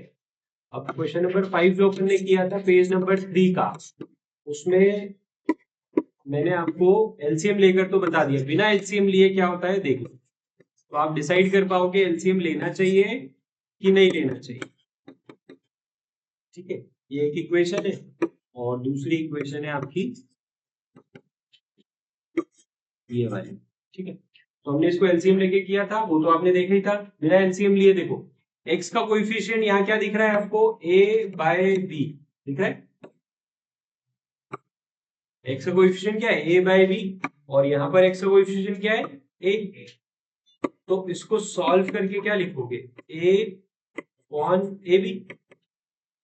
अब क्वेश्चन नंबर 5 जो अपन ने किया था पेज नंबर 3 का, उसमें मैंने आपको एलसीएम लेकर तो बता दिया, बिना एलसीएम लिए क्या होता है देख लो, तो आप डिसाइड कर पाओगे एलसीएम लेना चाहिए कि नहीं लेना चाहिए। ठीक है, ये एक इक्वेशन है और दूसरी इक्वेशन है आपकी ये वाली। ठीक है, तो हमने इसको एलसीएम लेके किया था, वो तो आपने देखा ही था। बिना एलसीएम लिए देखो, x का कोएफिशिएंट यहाँ क्या दिख रहा है आपको? a/b दिख रहा है। x का कोएफिशिएंट क्या है? a/b, और यहाँ पर x का कोएफिशिएंट क्या है? a। तो इसको सॉल्व करके क्या लिखोगे? a/ab।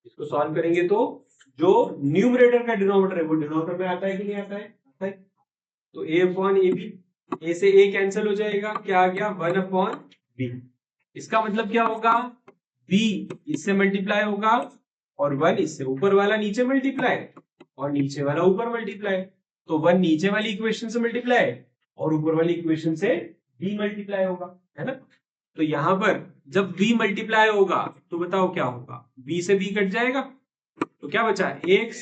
इसको सॉल्व करेंगे तो जो न्यूमरेटर का डिनोमिनेटर है वो डिनोमिनेटर में आता है कि नहीं आता है? आता है। तो a/ab, a से a कैंसिल हो जाएगा, क्या आ गया? 1/b। इसका मतलब क्या होगा? b इससे मल्टीप्लाई होगा और 1 इससे, ऊपर वाला नीचे मल्टीप्लाई और नीचे वाला ऊपर मल्टीप्लाई। तो 1 नीचे वाली इक्वेशन से मल्टीप्लाई और ऊपर वाली इक्वेशन से b मल्टीप्लाई होगा, है ना। तो यहां पर जब b मल्टीप्लाई होगा तो बताओ क्या होगा? b से b कट जाएगा तो क्या बचा? x,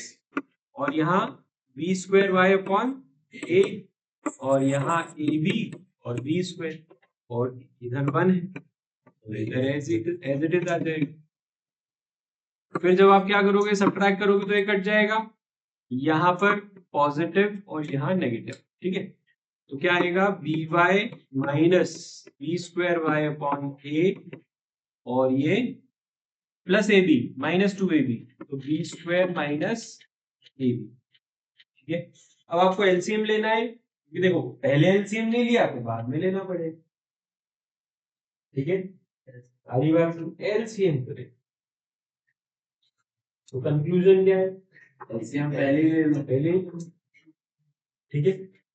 और यहाँ b² y/a, और यहाँ ab और b², और इधर 1 है तो इधर एज इट इज आ जाएगा। फिर जब आप क्या करोगे? सब्ट्रैक्ट करोगे तो ये कट जाएगा, यहाँ पर पॉजिटिव और यहाँ नेगेटिव। ठीक है, तो क्या आएगा? by माइनस b² y/a, और ये प्लस ab माइनस 2ab, तो b² माइनस ab। ठीक है, अब आपको एलसीएम लेना है, क्योंकि देखो पहले एलसीएम नहीं लिया तो बाद में लेना पड़ेगा। ठीक है, अगली बार एलसीएम करें तो कंक्लूजन क्या है? एलसीएम पहले ही ले लो। पहले ही। ठीक है,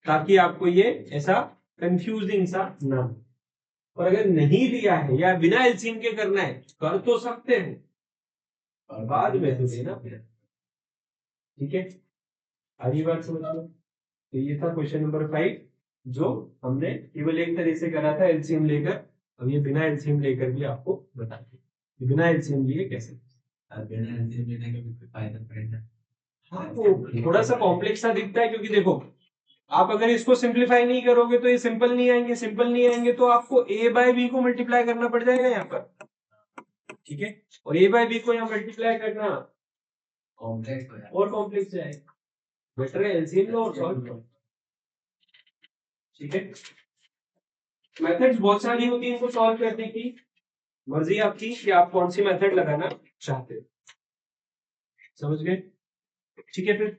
ताकि आपको ये ऐसा कंफ्यूजिंग सा ना हो। और अगर नहीं लिया है या बिना एलसीएम के करना है कर तो सकते हो, और बाद में तो लेना पड़ेगा। ठीक है, अगली बात समझ लो। तो ये था क्वेश्चन नंबर 5 जो हमने केवल एक तरह से करा था एलसीएम लेकर। अब ये बिना एलसीएम लेकर भी आपको बता दें बिना एलसीएम लिए कैसे। बिना एलसीएम लेने का भी कोई फायदा पड़ेगा। हाँ, वो थोड़ा सा कॉम्प्लेक्स सा दिखता है, क्योंकि देखो आप अगर इसको सिंपलीफाई नहीं करोगे तो ये सिंपल नहीं आएंगे, सिंपल नहीं आएंगे तो आपको a/b को मल्टीप्लाई करना पड़ जाएगा यहाँ पर। ठीक है, और a/b को यहाँ मल्टीप्लाई करना कॉम्प्लेक्स हो जाएगा और कॉम्प्लेक्स जाएगा। बेटर है एलसीएम लो और सॉल्व करो। ठीक है, मेथड्स बहुत सारी होती है इनको सॉल्व करने की, मर्जी आपकी कि आप कौन सी मेथड लगाना चाहते हो। समझ गए? ठीक है, फिर